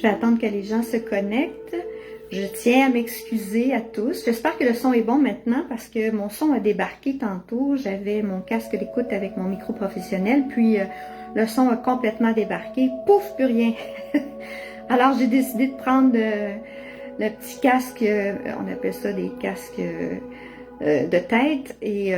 Je vais attendre que les gens se connectent. Je tiens à m'excuser à tous. J'espère que le son est bon maintenant parce que mon son a débarqué tantôt. J'avais mon casque d'écoute avec mon micro professionnel, puis le son a complètement débarqué. Pouf, plus rien. Alors j'ai décidé de prendre le petit casque, on appelle ça des casques de tête, et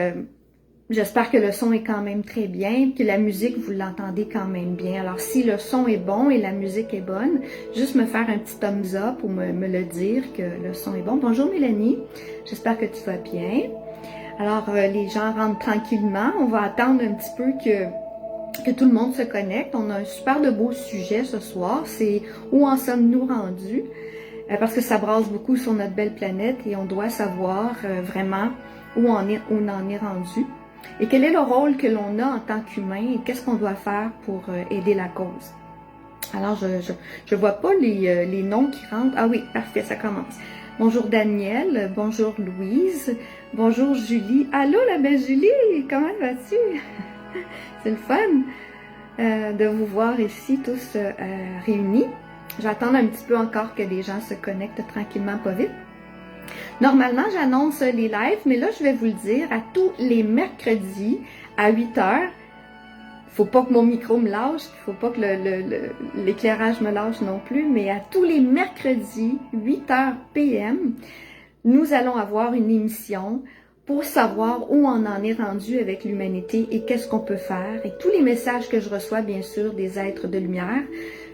j'espère que le son est quand même très bien, que la musique, vous l'entendez quand même bien. Alors, si le son est bon et la musique est bonne, juste me faire un petit thumbs up ou me le dire que le son est bon. Bonjour Mélanie, j'espère que tu vas bien. Alors, les gens rentrent tranquillement. On va attendre un petit peu que tout le monde se connecte. On a un super de beau sujet ce soir. C'est où en sommes-nous rendus? Parce que ça brasse beaucoup sur notre belle planète et on doit savoir vraiment où on en est rendu. Et quel est le rôle que l'on a en tant qu'humain et qu'est-ce qu'on doit faire pour aider la cause. Alors, je vois pas les noms qui rentrent. Ah oui, parfait, ça commence. Bonjour Daniel, bonjour Louise, bonjour Julie. Allô la belle Julie, comment vas-tu? C'est le fun de vous voir ici tous réunis. Je vais attendre un petit peu encore que les gens se connectent tranquillement, pas vite. Normalement, j'annonce les lives, mais là, je vais vous le dire, à tous les mercredis à 8h, faut pas que mon micro me lâche, faut pas que l'éclairage me lâche non plus, mais à tous les mercredis, 8h PM, nous allons avoir une émission pour savoir où on en est rendu avec l'humanité et qu'est-ce qu'on peut faire. Et tous les messages que je reçois, bien sûr, des êtres de lumière.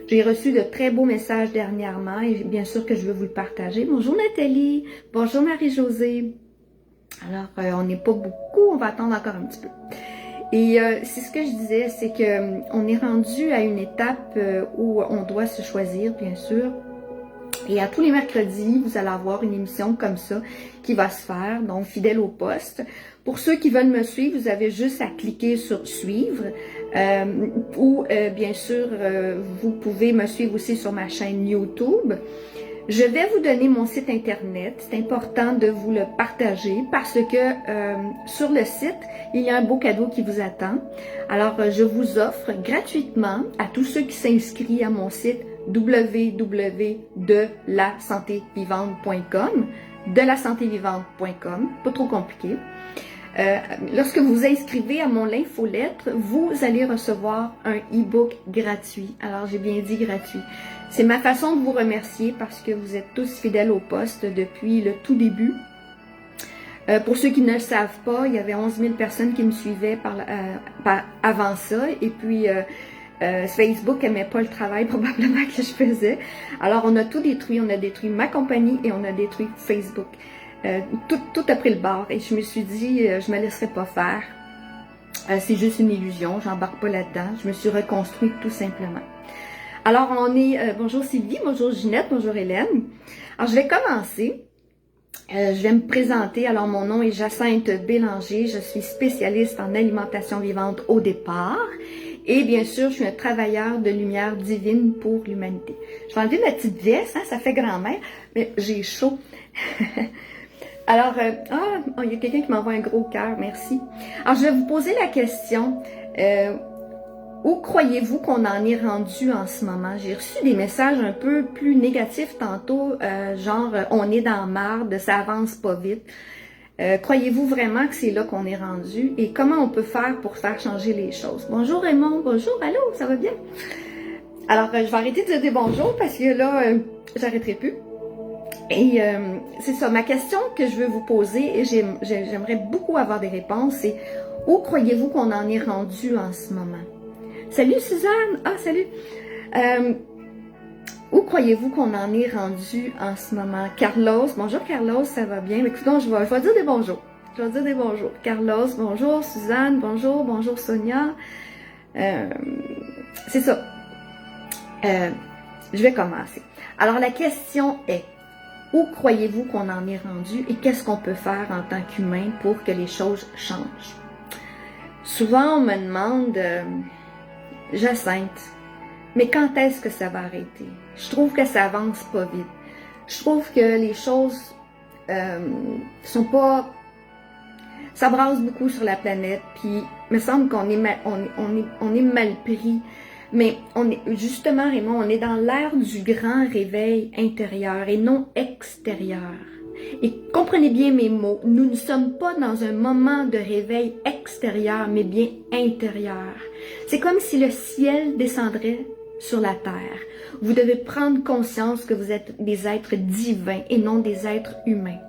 J'ai reçu de très beaux messages dernièrement et bien sûr que je veux vous le partager. Bonjour Nathalie, bonjour Marie-Josée. Alors, on n'est pas beaucoup, on va attendre encore un petit peu. Et c'est ce que je disais, c'est que on est rendu à une étape où on doit se choisir, bien sûr. Et à tous les mercredis, vous allez avoir une émission comme ça qui va se faire, donc fidèle au poste. Pour ceux qui veulent me suivre, vous avez juste à cliquer sur suivre ou bien sûr, vous pouvez me suivre aussi sur ma chaîne YouTube. Je vais vous donner mon site internet. C'est important de vous le partager parce que sur le site, il y a un beau cadeau qui vous attend. Alors, je vous offre gratuitement à tous ceux qui s'inscrivent à mon site www.delasantévivante.com, delasantévivante.com, pas trop compliqué. Lorsque vous vous inscrivez à mon infolettre, vous allez recevoir un e-book gratuit. Alors, j'ai bien dit gratuit. C'est ma façon de vous remercier parce que vous êtes tous fidèles au poste depuis le tout début. Pour ceux qui ne le savent pas, il y avait 11 000 personnes qui me suivaient avant ça. Et puis, Facebook n'aimait pas le travail probablement que je faisais. Alors, on a tout détruit. On a détruit ma compagnie et on a détruit Facebook. Tout a pris le bord et je me suis dit, je me laisserai pas faire. C'est juste une illusion, j'embarque pas là-dedans. Je me suis reconstruite tout simplement. Alors, on est... bonjour Sylvie, bonjour Ginette, bonjour Hélène. Alors, je vais commencer. Je vais me présenter. Alors, mon nom est Jacinthe Bélanger. Je suis spécialiste en alimentation vivante au départ. Et bien sûr, je suis un travailleur de lumière divine pour l'humanité. Je vais enlever ma petite veste, hein, ça fait grand-mère, mais j'ai chaud. Alors, il y a quelqu'un qui m'envoie un gros cœur, merci. Alors, je vais vous poser la question, où croyez-vous qu'on en est rendu en ce moment? J'ai reçu des messages un peu plus négatifs tantôt, genre, on est dans marde, ça avance pas vite. Croyez-vous vraiment que c'est là qu'on est rendu? Et comment on peut faire pour faire changer les choses? Bonjour Raymond, bonjour, allô, ça va bien? Alors, je vais arrêter de dire des bonjours parce que là, j'arrêterai plus. Et c'est ça, ma question que je veux vous poser, et j'aimerais beaucoup avoir des réponses, c'est où croyez-vous qu'on en est rendu en ce moment? Salut Suzanne! Ah, salut! Où croyez-vous qu'on en est rendu en ce moment? Carlos, bonjour Carlos, ça va bien? Mais écoutez, je vais dire des bonjours. Je vais dire des bonjours. Carlos, bonjour. Suzanne, bonjour. Bonjour Sonia. C'est ça. Je vais commencer. Alors la question est, où croyez-vous qu'on en est rendu et qu'est-ce qu'on peut faire en tant qu'humain pour que les choses changent? Souvent, on me demande, Jacinthe, mais quand est-ce que ça va arrêter? Je trouve que ça avance pas vite. Je trouve que les choses sont pas... Ça brasse beaucoup sur la planète, puis il me semble qu'on est mal pris Mais on est, justement, Raymond, on est dans l'ère du grand réveil intérieur et non extérieur. Et comprenez bien mes mots, nous ne sommes pas dans un moment de réveil extérieur, mais bien intérieur. C'est comme si le ciel descendrait sur la terre. Vous devez prendre conscience que vous êtes des êtres divins et non des êtres humains.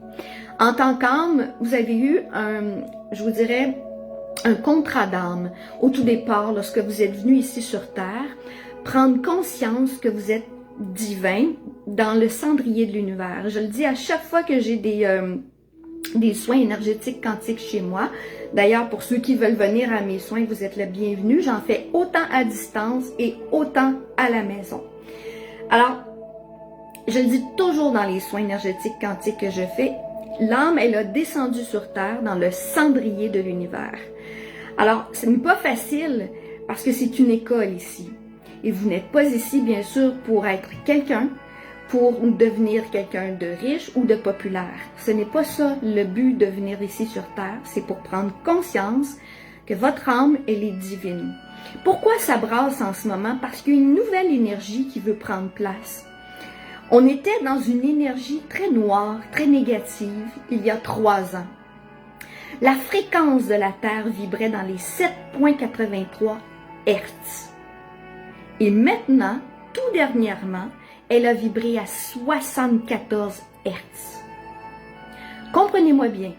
En tant qu'âme, vous avez eu je vous dirais, un contrat d'âme au tout départ lorsque vous êtes venu ici sur Terre, prendre conscience que vous êtes divin dans le cendrier de l'univers. Je le dis à chaque fois que j'ai des soins énergétiques quantiques chez moi. D'ailleurs, pour ceux qui veulent venir à mes soins, vous êtes le bienvenu. J'en fais autant à distance et autant à la maison. Alors, je le dis toujours dans les soins énergétiques quantiques que je fais, l'âme, elle a descendu sur Terre dans le cendrier de l'univers. Alors, ce n'est pas facile parce que c'est une école ici. Et vous n'êtes pas ici, bien sûr, pour être quelqu'un, pour devenir quelqu'un de riche ou de populaire. Ce n'est pas ça le but de venir ici sur Terre. C'est pour prendre conscience que votre âme, elle est divine. Pourquoi ça brasse en ce moment? Parce qu'il y a une nouvelle énergie qui veut prendre place. On était dans une énergie très noire, très négative, il y a 3 ans. La fréquence de la Terre vibrait dans les 7,83 Hz. Et maintenant, tout dernièrement, elle a vibré à 74 Hz. Comprenez-moi bien,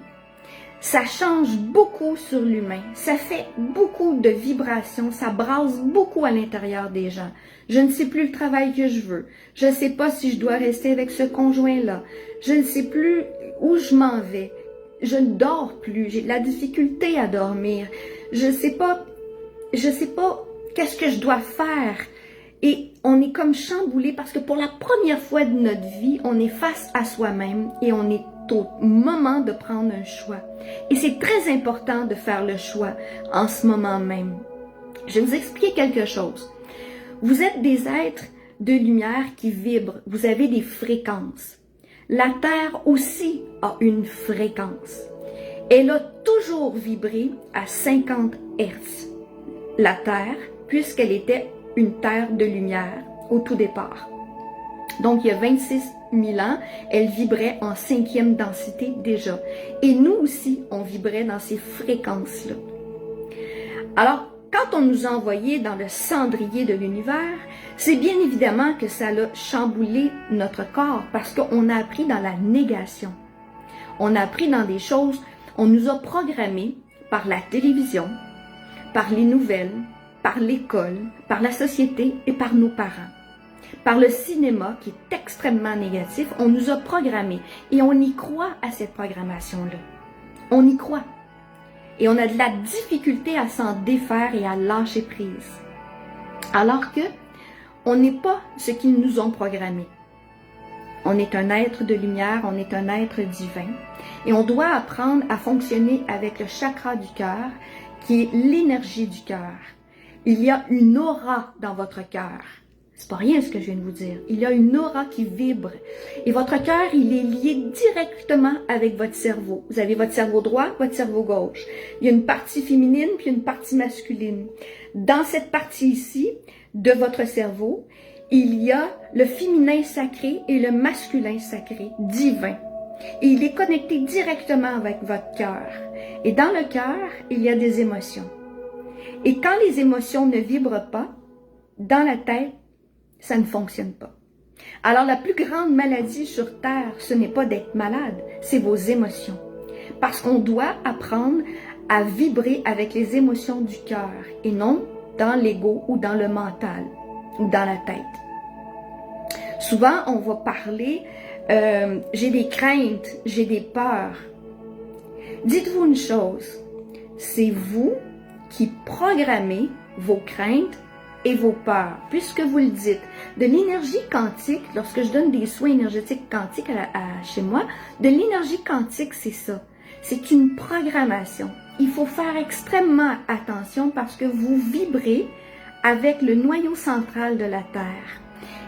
ça change beaucoup sur l'humain, ça fait beaucoup de vibrations, ça brasse beaucoup à l'intérieur des gens. Je ne sais plus le travail que je veux, je ne sais pas si je dois rester avec ce conjoint-là, je ne sais plus où je m'en vais, je ne dors plus, j'ai de la difficulté à dormir, je sais pas qu'est-ce que je dois faire. Et on est comme chamboulé parce que pour la première fois de notre vie, on est face à soi-même et on est au moment de prendre un choix. Et c'est très important de faire le choix en ce moment même. Je vais vous expliquer quelque chose. Vous êtes des êtres de lumière qui vibrent. Vous avez des fréquences. La Terre aussi a une fréquence. Elle a toujours vibré à 50 Hz. La Terre, puisqu'elle était une terre de lumière au tout départ. Donc, il y a 26 000 ans, elle vibrait en 5e densité déjà. Et nous aussi, on vibrait dans ces fréquences-là. Alors, quand on nous a envoyés dans le cendrier de l'univers, c'est bien évidemment que ça a chamboulé notre corps parce qu'on a appris dans la négation. On a appris dans des choses, on nous a programmés par la télévision, par les nouvelles, par l'école, par la société et par nos parents. Par le cinéma qui est extrêmement négatif, on nous a programmés et on y croit à cette programmation-là. On y croit. Et on a de la difficulté à s'en défaire et à lâcher prise. Alors que on n'est pas ce qu'ils nous ont programmé. On est un être de lumière, on est un être divin. Et on doit apprendre à fonctionner avec le chakra du cœur, qui est l'énergie du cœur. Il y a une aura dans votre cœur. C'est pas rien ce que je viens de vous dire. Il y a une aura qui vibre. Et votre cœur, il est lié directement avec votre cerveau. Vous avez votre cerveau droit, votre cerveau gauche. Il y a une partie féminine puis une partie masculine. Dans cette partie ici de votre cerveau, il y a le féminin sacré et le masculin sacré, divin. Et il est connecté directement avec votre cœur. Et dans le cœur, il y a des émotions. Et quand les émotions ne vibrent pas, dans la tête, ça ne fonctionne pas. Alors la plus grande maladie sur Terre, ce n'est pas d'être malade, c'est vos émotions. Parce qu'on doit apprendre à vibrer avec les émotions du cœur et non dans l'ego ou dans le mental ou dans la tête. Souvent, on va parler, j'ai des craintes, j'ai des peurs. Dites-vous une chose, c'est vous qui programmez vos craintes et vos peurs, puisque vous le dites. De l'énergie quantique, lorsque je donne des soins énergétiques quantiques chez moi, de l'énergie quantique, c'est ça. C'est une programmation. Il faut faire extrêmement attention parce que vous vibrez avec le noyau central de la Terre.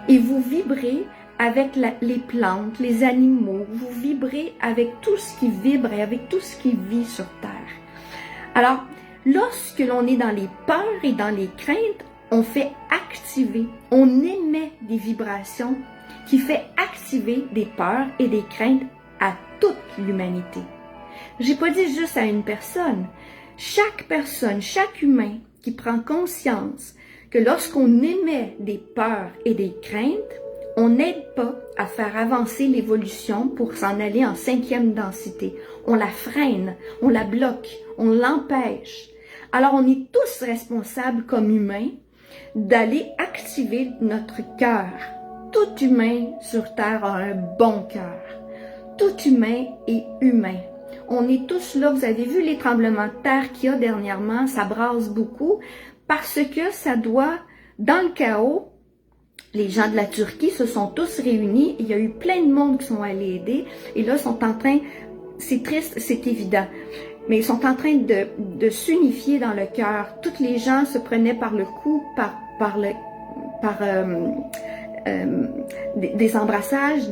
Et vous vibrez avec les plantes, les animaux, vous vibrez avec tout ce qui vibre et avec tout ce qui vit sur Terre. Alors, lorsque l'on est dans les peurs et dans les craintes, on fait activer, on émet des vibrations qui fait activer des peurs et des craintes à toute l'humanité. J'ai pas dit juste à une personne. Chaque personne, chaque humain qui prend conscience que lorsqu'on émet des peurs et des craintes, on n'aide pas à faire avancer l'évolution pour s'en aller en 5e densité. On la freine, on la bloque, on l'empêche. Alors on est tous responsables comme humains d'aller activer notre cœur. Tout humain sur Terre a un bon cœur. Tout humain est humain. On est tous là, vous avez vu les tremblements de terre qu'il y a dernièrement, ça brasse beaucoup parce que ça doit, dans le chaos, les gens de la Turquie se sont tous réunis, il y a eu plein de monde qui sont allés aider et là sont en train, c'est triste, c'est évident, mais ils sont en train de s'unifier dans le cœur. Toutes les gens se prenaient par le cou, des embrassages,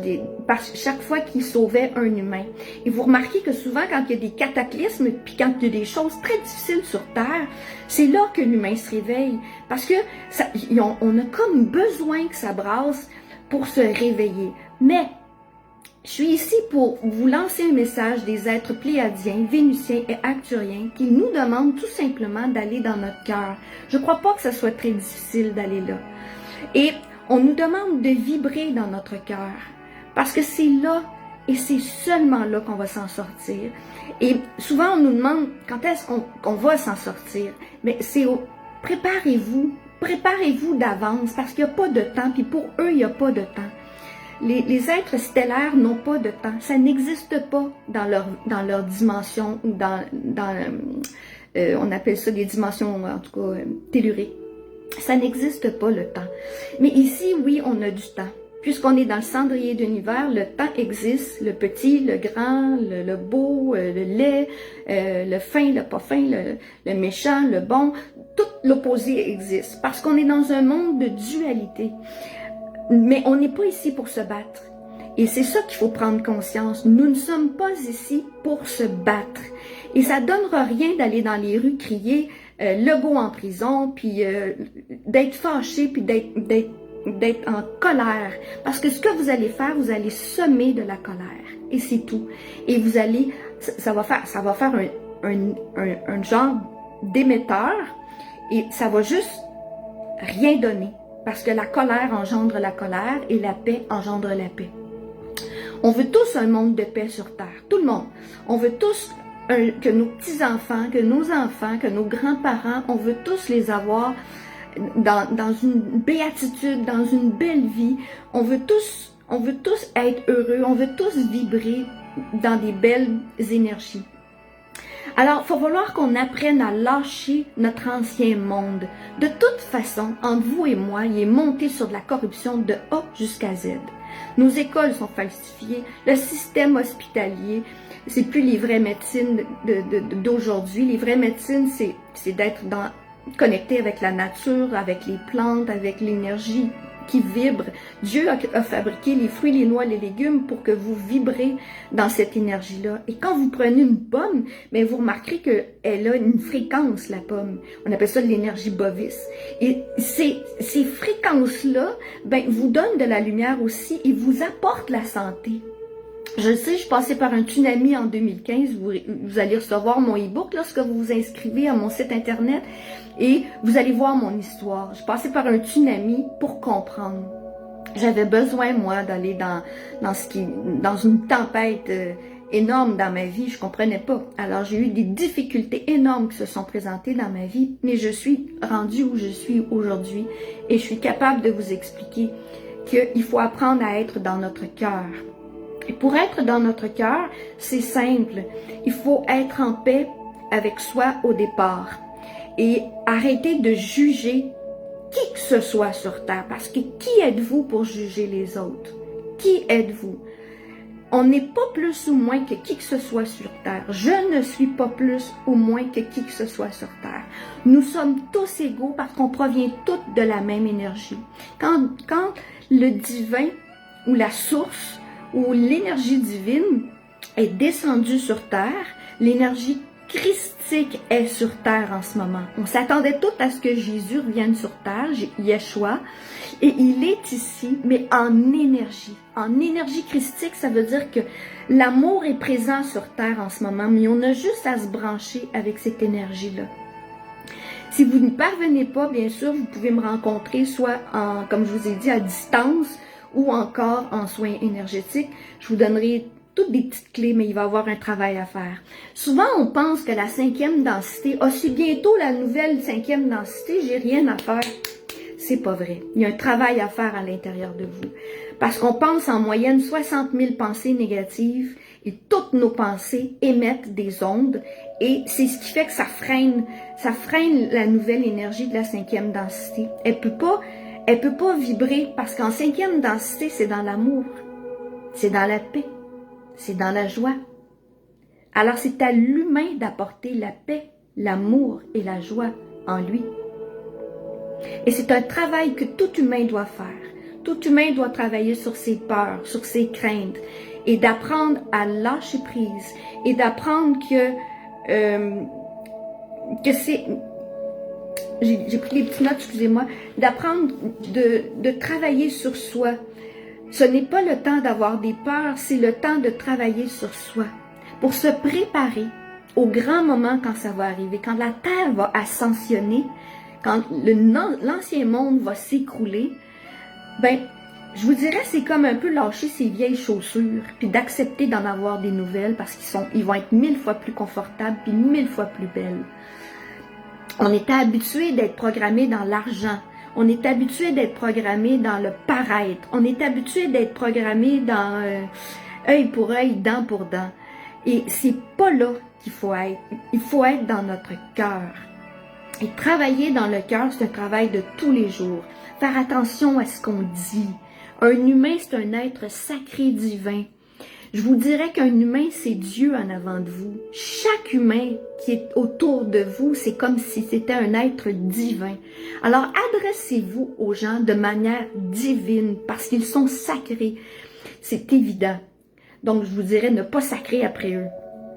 chaque fois qu'ils sauvaient un humain. Et vous remarquez que souvent, quand il y a des cataclysmes, puis quand il y a des choses très difficiles sur Terre, c'est là que l'humain se réveille. Parce que on a comme besoin que ça brasse pour se réveiller. Mais, je suis ici pour vous lancer un message des êtres pléiadiens, vénusiens et acturiens qui nous demandent tout simplement d'aller dans notre cœur. Je ne crois pas que ça soit très difficile d'aller là. Et on nous demande de vibrer dans notre cœur, parce que c'est là et c'est seulement là qu'on va s'en sortir. Et souvent on nous demande quand est-ce qu'on va s'en sortir. Mais c'est préparez-vous d'avance, parce qu'il n'y a pas de temps, puis pour eux il n'y a pas de temps. Les êtres stellaires n'ont pas de temps, ça n'existe pas dans leur dimension, ou on appelle ça des dimensions, en tout cas telluriques. Ça n'existe pas le temps. Mais ici, oui, on a du temps. Puisqu'on est dans le cendrier d'univers, le temps existe, le petit, le grand, le beau, le laid, le fin, le pas fin, le méchant, le bon, tout l'opposé existe. Parce qu'on est dans un monde de dualité. Mais on n'est pas ici pour se battre. Et c'est ça qu'il faut prendre conscience. Nous ne sommes pas ici pour se battre. Et ça ne donnera rien d'aller dans les rues crier Legault en prison, puis d'être fâché, puis d'être en colère. Parce que ce que vous allez faire, vous allez semer de la colère. Et c'est tout. Et vous allez, ça va faire un genre d'émetteur, et ça va juste rien donner. Parce que la colère engendre la colère, et la paix engendre la paix. On veut tous un monde de paix sur Terre. Tout le monde. On veut tous que nos petits-enfants, que nos enfants, que nos grands-parents, on veut tous les avoir dans une béatitude, dans une belle vie. On veut tous être heureux, on veut tous vibrer dans des belles énergies. Alors, il va falloir qu'on apprenne à lâcher notre ancien monde. De toute façon, entre vous et moi, il est monté sur de la corruption de A jusqu'à Z. Nos écoles sont falsifiées, le système hospitalier, c'est plus les vraies médecines d'aujourd'hui. Les vraies médecines, c'est d'être connecté avec la nature, avec les plantes, avec l'énergie qui vibre. Dieu a fabriqué les fruits, les noix, les légumes pour que vous vibrez dans cette énergie-là. Et quand vous prenez une pomme, mais vous remarquerez qu'elle a une fréquence, la pomme. On appelle ça de l'énergie bovis. Et ces fréquences-là, vous donnent de la lumière aussi et vous apportent la santé. Je sais, je passais par un tsunami en 2015. Vous allez recevoir mon e-book lorsque vous vous inscrivez à mon site internet et vous allez voir mon histoire. Je passais par un tsunami pour comprendre. J'avais besoin, moi, d'aller dans une tempête énorme dans ma vie. Je comprenais pas. Alors, j'ai eu des difficultés énormes qui se sont présentées dans ma vie, mais je suis rendue où je suis aujourd'hui et je suis capable de vous expliquer qu'il faut apprendre à être dans notre cœur. Et pour être dans notre cœur, c'est simple. Il faut être en paix avec soi au départ. Et arrêter de juger qui que ce soit sur Terre. Parce que qui êtes-vous pour juger les autres? Qui êtes-vous? On n'est pas plus ou moins que qui que ce soit sur Terre. Je ne suis pas plus ou moins que qui que ce soit sur Terre. Nous sommes tous égaux parce qu'on provient toutes de la même énergie. Quand le divin ou la source où l'énergie divine est descendue sur Terre, l'énergie christique est sur terre en ce moment. On s'attendait tout à ce que Jésus revienne sur terre, Yeshua, et il est ici, mais en énergie. En énergie christique, ça veut dire que l'amour est présent sur terre en ce moment, mais on a juste à se brancher avec cette énergie-là. Si vous n'y parvenez pas, bien sûr, vous pouvez me rencontrer soit, comme je vous ai dit, à distance ou encore en soins énergétiques. Je vous donnerai toutes des petites clés, mais il va y avoir un travail à faire. Souvent, on pense que la 5e densité, c'est bientôt la nouvelle 5e densité, j'ai rien à faire. C'est pas vrai. Il y a un travail à faire à l'intérieur de vous. Parce qu'on pense en moyenne 60 000 pensées négatives et toutes nos pensées émettent des ondes et c'est ce qui fait que ça freine la nouvelle énergie de la 5e densité. Elle peut pas vibrer parce qu'en 5e densité, c'est dans l'amour, c'est dans la paix, c'est dans la joie. Alors c'est à l'humain d'apporter la paix, l'amour et la joie en lui. Et c'est un travail que tout humain doit faire. Tout humain doit travailler sur ses peurs, sur ses craintes et d'apprendre à lâcher prise et d'apprendre que c'est... J'ai pris les petites notes, excusez-moi. D'apprendre de travailler sur soi. Ce n'est pas le temps d'avoir des peurs, c'est le temps de travailler sur soi. Pour se préparer au grand moment quand ça va arriver, quand la Terre va ascensionner, quand l'ancien monde va s'écrouler, ben, je vous dirais, c'est comme un peu lâcher ses vieilles chaussures, puis d'accepter d'en avoir des nouvelles parce qu'ils vont être 1000 fois plus confortables, puis 1000 fois plus belles. On était habitué d'être programmé dans l'argent. On est habitué d'être programmé dans le paraître. On est habitué d'être programmé dans œil pour œil, dent pour dent. Et c'est pas là qu'il faut être. Il faut être dans notre cœur. Et travailler dans le cœur, c'est un travail de tous les jours. Faire attention à ce qu'on dit. Un humain, c'est un être sacré divin. Je vous dirais qu'un humain, c'est Dieu en avant de vous. Chaque humain qui est autour de vous, c'est comme si c'était un être divin. Alors, adressez-vous aux gens de manière divine parce qu'ils sont sacrés. C'est évident. Donc, je vous dirais ne pas sacrer après eux.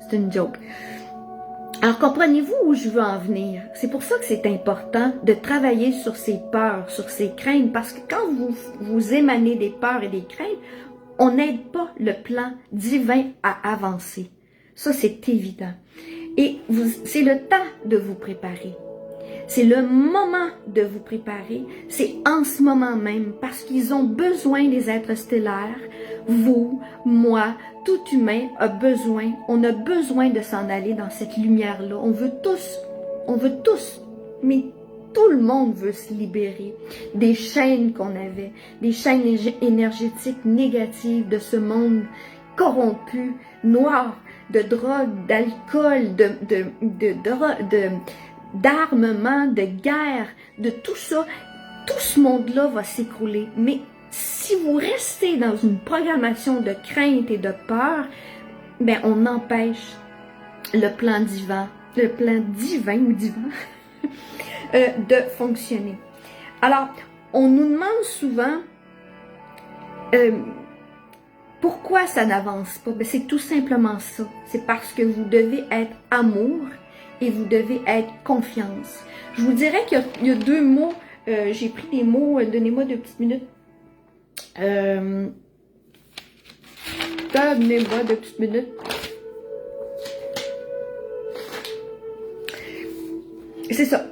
C'est une joke. Alors, comprenez-vous où je veux en venir? C'est pour ça que c'est important de travailler sur ses peurs, sur ses craintes, parce que quand vous émanez des peurs et des craintes, on n'aide pas le plan divin à avancer. Ça, c'est évident. Et c'est le temps de vous préparer. C'est le moment de vous préparer. C'est en ce moment même, parce qu'ils ont besoin, les êtres stellaires, vous, moi, tout humain a besoin, on a besoin de s'en aller dans cette lumière-là. On veut tous, mais tout le monde veut se libérer des chaînes qu'on avait, des chaînes énergétiques négatives de ce monde corrompu, noir, de drogue, d'alcool, d'armement, de guerre, de tout ça. Tout ce monde-là va s'écrouler. Mais si vous restez dans une programmation de crainte et de peur, ben on empêche le plan divin de fonctionner. Alors, on nous demande souvent pourquoi ça n'avance pas. Ben, c'est tout simplement ça. C'est parce que vous devez être amour et vous devez être confiance. Je vous dirais qu'il y a deux mots. J'ai pris des mots. Donnez-moi 2 petites minutes. Donnez-moi 2 petites minutes. C'est ça.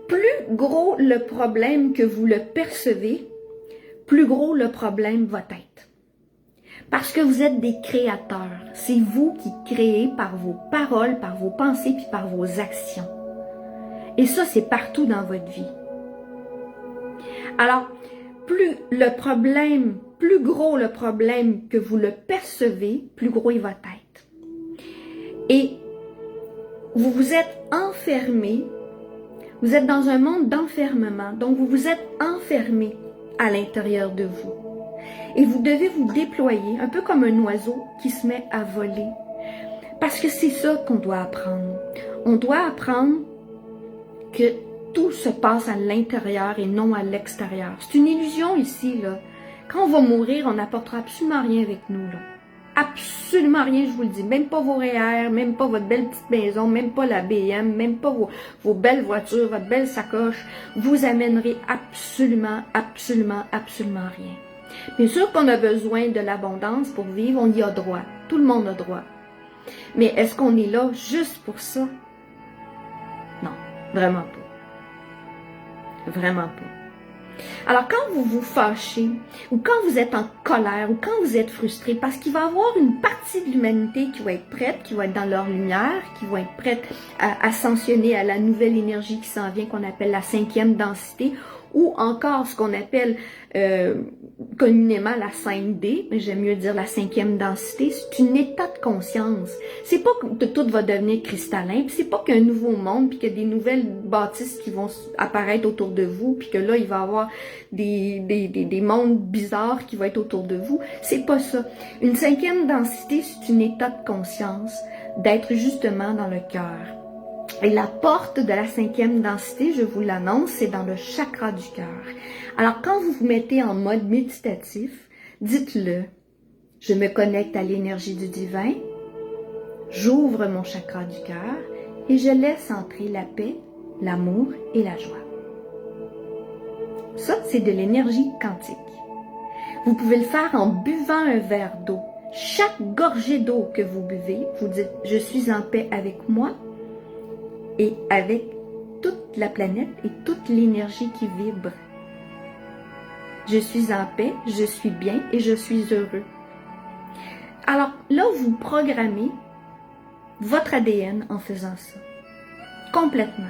Plus gros le problème que vous le percevez, plus gros le problème va être. Parce que vous êtes des créateurs. C'est vous qui créez par vos paroles, par vos pensées, puis par vos actions. Et ça, c'est partout dans votre vie. Alors, plus gros le problème que vous le percevez, plus gros il va être. Et vous vous êtes enfermé. Vous êtes dans un monde d'enfermement, donc vous vous êtes enfermé à l'intérieur de vous. Et vous devez vous déployer, un peu comme un oiseau qui se met à voler. Parce que c'est ça qu'on doit apprendre. On doit apprendre que tout se passe à l'intérieur et non à l'extérieur. C'est une illusion ici, là. Quand on va mourir, on n'apportera absolument rien avec nous, là. absolument rien, je vous le dis. Même pas vos REER, même pas votre belle petite maison, même pas la BM, même pas vos belles voitures, votre belle sacoche. Vous amènerez absolument, absolument, absolument rien. Bien sûr qu'on a besoin de l'abondance pour vivre, on y a droit. Tout le monde a droit. Mais est-ce qu'on est là juste pour ça? Non, vraiment pas. Vraiment pas. Alors quand vous vous fâchez, ou quand vous êtes en colère, ou quand vous êtes frustré, parce qu'il va y avoir une partie de l'humanité qui va être prête, qui va être dans leur lumière, qui va être prête à ascensionner à la nouvelle énergie qui s'en vient, qu'on appelle la 5e densité, ou encore ce qu'on appelle communément la 5D, mais j'aime mieux dire la 5e densité, c'est un état de conscience. C'est pas que tout va devenir cristallin, puis c'est pas qu'un nouveau monde, puis qu'il y a des nouvelles bâtisses qui vont apparaître autour de vous, puis que là, il va y avoir des mondes bizarres qui vont être autour de vous. C'est pas ça. Une 5e densité, c'est un état de conscience, d'être justement dans le cœur. Et la porte de la 5e densité, je vous l'annonce, c'est dans le chakra du cœur. Alors, quand vous vous mettez en mode méditatif, dites-le, je me connecte à l'énergie du divin, j'ouvre mon chakra du cœur et je laisse entrer la paix, l'amour et la joie. Ça, c'est de l'énergie quantique. Vous pouvez le faire en buvant un verre d'eau. Chaque gorgée d'eau que vous buvez, vous dites, je suis en paix avec moi, et avec toute la planète et toute l'énergie qui vibre. Je suis en paix, je suis bien et je suis heureux. Alors là, vous programmez votre ADN en faisant ça. Complètement.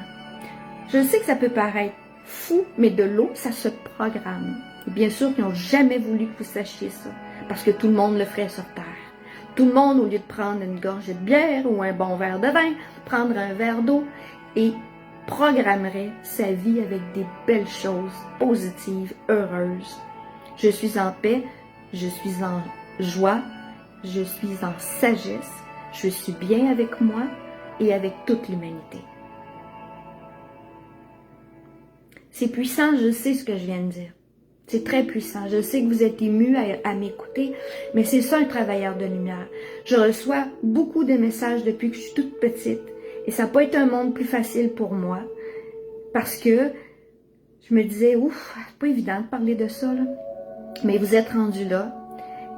Je sais que ça peut paraître fou, mais de l'eau, ça se programme. Et bien sûr qu'ils n'ont jamais voulu que vous sachiez ça, parce que tout le monde le ferait sur Terre. Tout le monde, au lieu de prendre une gorgée de bière ou un bon verre de vin, prendre un verre d'eau et programmerait sa vie avec des belles choses positives, heureuses. Je suis en paix, je suis en joie, je suis en sagesse, je suis bien avec moi et avec toute l'humanité. C'est puissant, je sais ce que je viens de dire. C'est très puissant. Je sais que vous êtes émus à m'écouter, mais c'est ça un travailleur de lumière. Je reçois beaucoup de messages depuis que je suis toute petite et ça n'a pas été un monde plus facile pour moi parce que je me disais, ouf, c'est pas évident de parler de ça, là. Mais vous êtes rendu là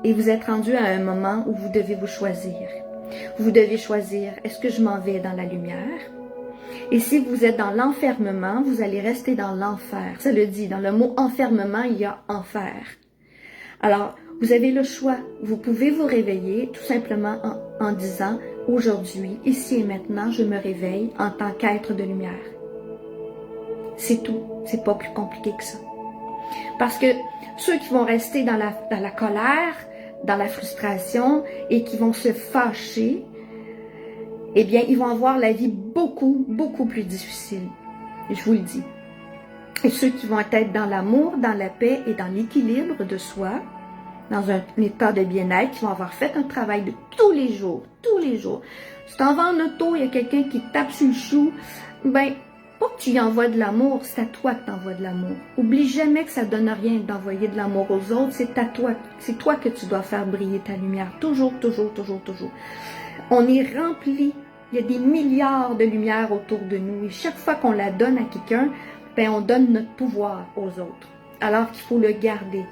et vous êtes rendu à un moment où vous devez vous choisir. Vous devez choisir, est-ce que je m'en vais dans la lumière? Et si vous êtes dans l'enfermement, vous allez rester dans l'enfer. Ça le dit, dans le mot enfermement, il y a enfer. Alors, vous avez le choix. Vous pouvez vous réveiller tout simplement en disant, aujourd'hui, ici et maintenant, je me réveille en tant qu'être de lumière. C'est tout. C'est pas plus compliqué que ça. Parce que ceux qui vont rester dans la colère, dans la frustration et qui vont se fâcher, eh bien, ils vont avoir la vie beaucoup, beaucoup plus difficile. Je vous le dis. Et ceux qui vont être dans l'amour, dans la paix et dans l'équilibre de soi, dans un état de bien-être, qui vont avoir fait un travail de tous les jours, tous les jours. Si tu en vas en auto, il y a quelqu'un qui te tape sur le chou, ben, pas que tu y envoies de l'amour, c'est à toi que tu envoies de l'amour. Oublie jamais que ça donne rien d'envoyer de l'amour aux autres, c'est à toi. C'est toi que tu dois faire briller ta lumière. Toujours, toujours, toujours, toujours. On est rempli, il y a des milliards de lumières autour de nous et chaque fois qu'on la donne à quelqu'un, ben on donne notre pouvoir aux autres. Alors qu'il faut le garder.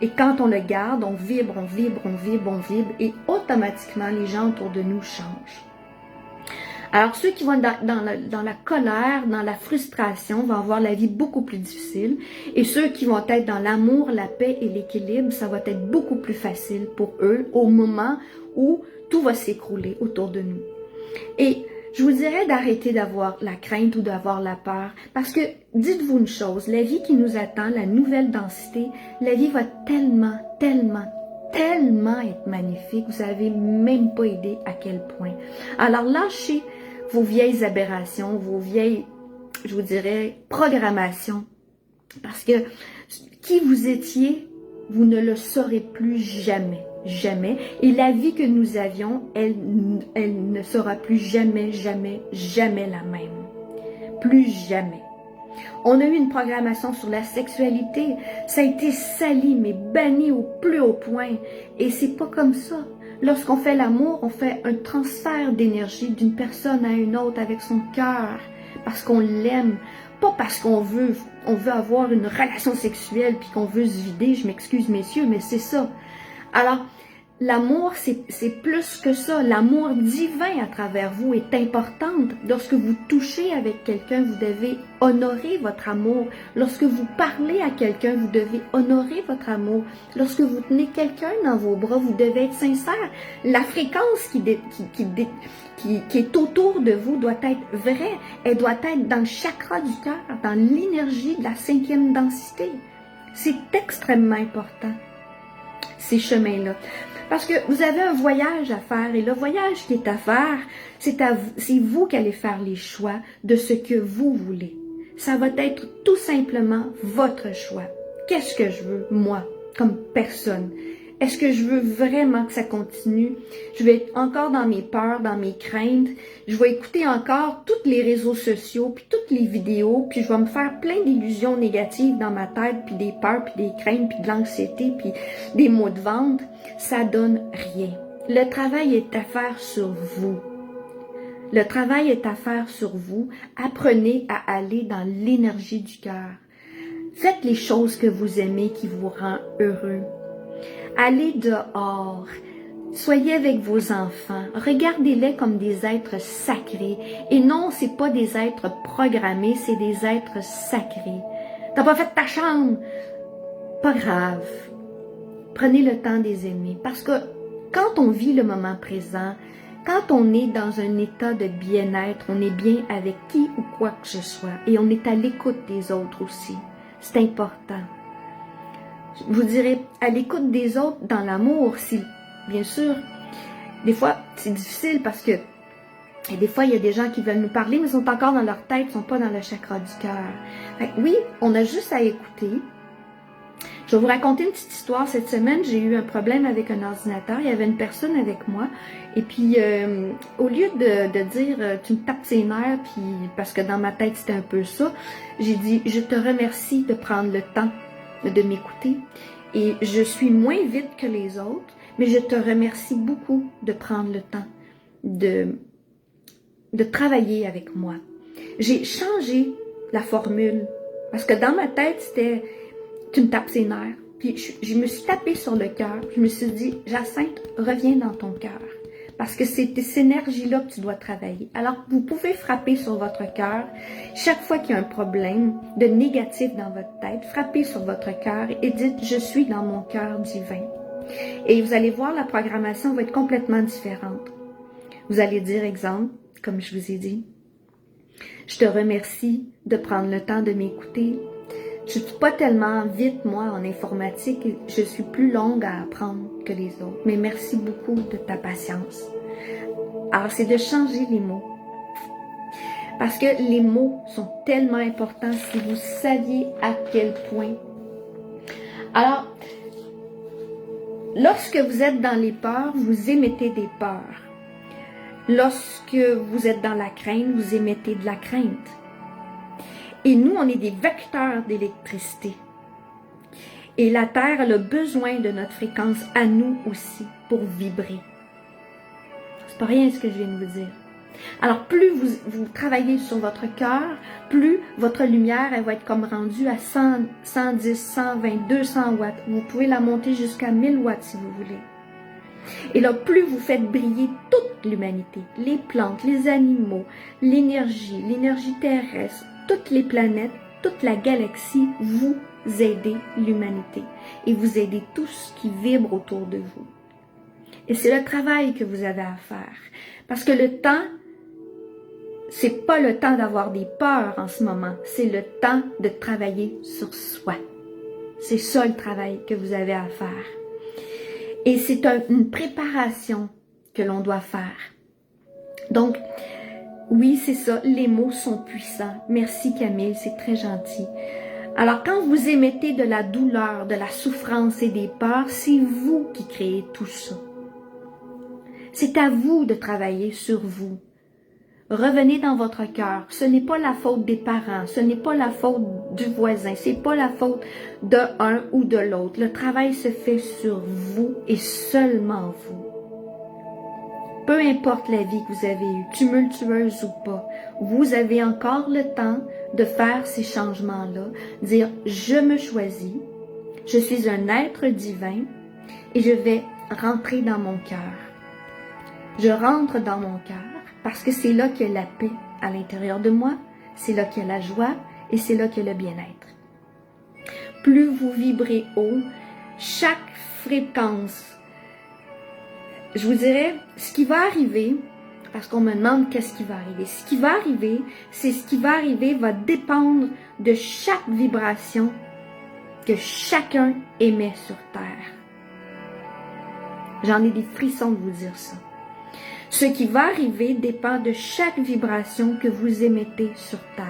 Et quand on le garde, on vibre, on vibre, on vibre, on vibre et automatiquement les gens autour de nous changent. Alors ceux qui vont dans la colère, dans la frustration vont avoir la vie beaucoup plus difficile et ceux qui vont être dans l'amour, la paix et l'équilibre, ça va être beaucoup plus facile pour eux au moment où tout va s'écrouler autour de nous. Et je vous dirais d'arrêter d'avoir la crainte ou d'avoir la peur parce que dites-vous une chose, la vie qui nous attend, la nouvelle densité, la vie va tellement, tellement, tellement être magnifique, vous n'avez même pas idée à quel point. Alors lâchez vos vieilles aberrations, vos vieilles, je vous dirais, programmations parce que qui vous étiez, vous ne le saurez plus jamais. Jamais. Et la vie que nous avions, elle ne sera plus jamais, jamais, jamais la même. Plus jamais. On a eu une programmation sur la sexualité. Ça a été sali, mais banni au plus haut point. Et c'est pas comme ça. lorsqu'on fait l'amour, on fait un transfert d'énergie d'une personne à une autre avec son cœur, parce qu'on l'aime, pas parce qu'on veut avoir une relation sexuelle puis qu'on veut se vider, je m'excuse messieurs, mais c'est ça. Alors, l'amour, c'est plus que ça. L'amour divin à travers vous est importante. Lorsque vous touchez avec quelqu'un, vous devez honorer votre amour. Lorsque vous parlez à quelqu'un, vous devez honorer votre amour. Lorsque vous tenez quelqu'un dans vos bras, vous devez être sincère. La fréquence qui est autour de vous doit être vraie. Elle doit être dans le chakra du cœur, dans l'énergie de la 5e densité. C'est extrêmement important, ces chemins-là. Parce que vous avez un voyage à faire et le voyage qui est à faire, c'est vous qui allez faire les choix de ce que vous voulez. Ça va être tout simplement votre choix. Qu'est-ce que je veux, moi, comme personne? Est-ce que je veux vraiment que ça continue? Je vais être encore dans mes peurs, dans mes craintes. Je vais écouter encore tous les réseaux sociaux, puis toutes les vidéos, puis je vais me faire plein d'illusions négatives dans ma tête, puis des peurs, puis des craintes, puis de l'anxiété, puis des maux de ventre. Ça donne rien. Le travail est à faire sur vous. Le travail est à faire sur vous. Apprenez à aller dans l'énergie du cœur. Faites les choses que vous aimez qui vous rendent heureux. Allez dehors, soyez avec vos enfants, regardez-les comme des êtres sacrés. Et non, c'est pas des êtres programmés, c'est des êtres sacrés. T'as pas fait ta chambre? Pas grave. Prenez le temps de les aimer. Parce que quand on vit le moment présent, quand on est dans un état de bien-être, on est bien avec qui ou quoi que ce soit. Et on est à l'écoute des autres aussi. C'est important. Je vous dirais, à l'écoute des autres dans l'amour, si, bien sûr, des fois, c'est difficile parce que des fois, il y a des gens qui veulent nous parler, mais ils sont encore dans leur tête, ils ne sont pas dans le chakra du cœur. Oui, on a juste à écouter. Je vais vous raconter une petite histoire. Cette semaine, j'ai eu un problème avec un ordinateur. Il y avait une personne avec moi. Et puis, au lieu de dire « tu me tapes ses nerfs », puis parce que dans ma tête, c'était un peu ça, j'ai dit « je te remercie de prendre le temps de m'écouter et je suis moins vite que les autres, mais je te remercie beaucoup de prendre le temps de travailler avec moi. » J'ai changé la formule parce que dans ma tête, c'était « tu me tapes ses nerfs ». Puis je me suis tapée sur le cœur, je me suis dit « Jacinthe, reviens dans ton cœur ». Parce que c'est cette énergie-là que tu dois travailler. Alors, vous pouvez frapper sur votre cœur. Chaque fois qu'il y a un problème de négatif dans votre tête, frappez sur votre cœur et dites « Je suis dans mon cœur divin ». Et vous allez voir, la programmation va être complètement différente. Vous allez dire, exemple, comme je vous ai dit, « Je te remercie de prendre le temps de m'écouter. Je ne suis pas tellement vite, moi, en informatique. Je suis plus longue à apprendre que les autres. Mais merci beaucoup de ta patience. » Alors, c'est de changer les mots. Parce que les mots sont tellement importants si vous saviez à quel point. Alors, lorsque vous êtes dans les peurs, vous émettez des peurs. Lorsque vous êtes dans la crainte, vous émettez de la crainte. Et nous, on est des vecteurs d'électricité. Et la Terre, elle a besoin de notre fréquence à nous aussi pour vibrer. C'est pas rien ce que je viens de vous dire. Alors, plus vous travaillez sur votre cœur, plus votre lumière, elle va être comme rendue à 100, 110, 120, 200 watts. Vous pouvez la monter jusqu'à 1000 watts si vous voulez. Et là, plus vous faites briller toute l'humanité, les plantes, les animaux, l'énergie terrestre, toutes les planètes, toute la galaxie, vous aidez l'humanité et vous aidez tout ce qui vibre autour de vous. Et c'est le travail que vous avez à faire. Parce que le temps, c'est pas le temps d'avoir des peurs en ce moment, c'est le temps de travailler sur soi. C'est ça le travail que vous avez à faire. Et c'est une préparation que l'on doit faire. Donc, oui, c'est ça, les mots sont puissants. Merci Camille, c'est très gentil. Alors, quand vous émettez de la douleur, de la souffrance et des peurs, c'est vous qui créez tout ça. C'est à vous de travailler sur vous. Revenez dans votre cœur. Ce n'est pas la faute des parents, ce n'est pas la faute du voisin, c'est pas la faute de un ou de l'autre. Le travail se fait sur vous et seulement vous. Peu importe la vie que vous avez eue, tumultueuse ou pas, vous avez encore le temps de faire ces changements-là, dire « Je me choisis, je suis un être divin et je vais rentrer dans mon cœur. » Je rentre dans mon cœur parce que c'est là qu'il y a la paix à l'intérieur de moi, c'est là qu'il y a la joie et c'est là qu'il y a le bien-être. Plus vous vibrez haut, chaque fréquence, je vous dirais, ce qui va arriver, parce qu'on me demande qu'est-ce qui va arriver. Ce qui va arriver, c'est ce qui va arriver va dépendre de chaque vibration que chacun émet sur Terre. J'en ai des frissons de vous dire ça. Ce qui va arriver dépend de chaque vibration que vous émettez sur Terre.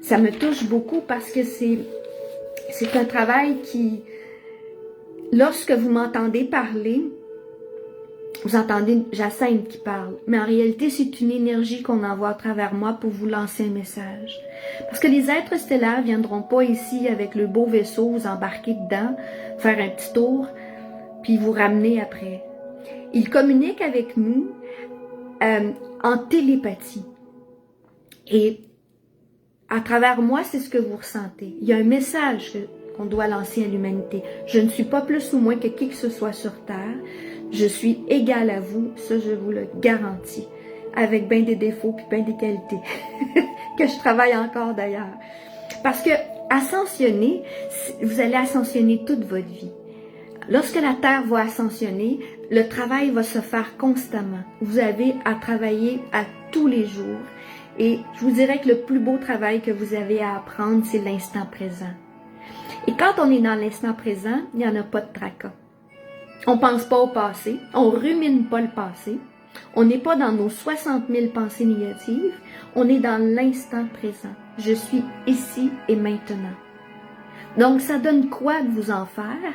Ça me touche beaucoup parce que c'est un travail qui, lorsque vous m'entendez parler, vous entendez Jacinthe qui parle, mais en réalité, c'est une énergie qu'on envoie à travers moi pour vous lancer un message. Parce que les êtres stellaires ne viendront pas ici avec le beau vaisseau, vous embarquer dedans, faire un petit tour, puis vous ramener après. Ils communiquent avec nous en télépathie. Et à travers moi, c'est ce que vous ressentez. Il y a un message qu'on doit lancer à l'humanité. Je ne suis pas plus ou moins que qui que ce soit sur Terre. Je suis égale à vous, ça je vous le garantis. Avec bien des défauts puis bien des qualités. Que je travaille encore d'ailleurs. Parce que ascensionner, vous allez ascensionner toute votre vie. Lorsque la Terre va ascensionner, le travail va se faire constamment. Vous avez à travailler à tous les jours. Et je vous dirais que le plus beau travail que vous avez à apprendre, c'est l'instant présent. Et quand on est dans l'instant présent, il n'y en a pas de tracas. On ne pense pas au passé, on ne rumine pas le passé, on n'est pas dans nos 60 000 pensées négatives, on est dans l'instant présent. Je suis ici et maintenant. Donc ça donne quoi de vous en faire?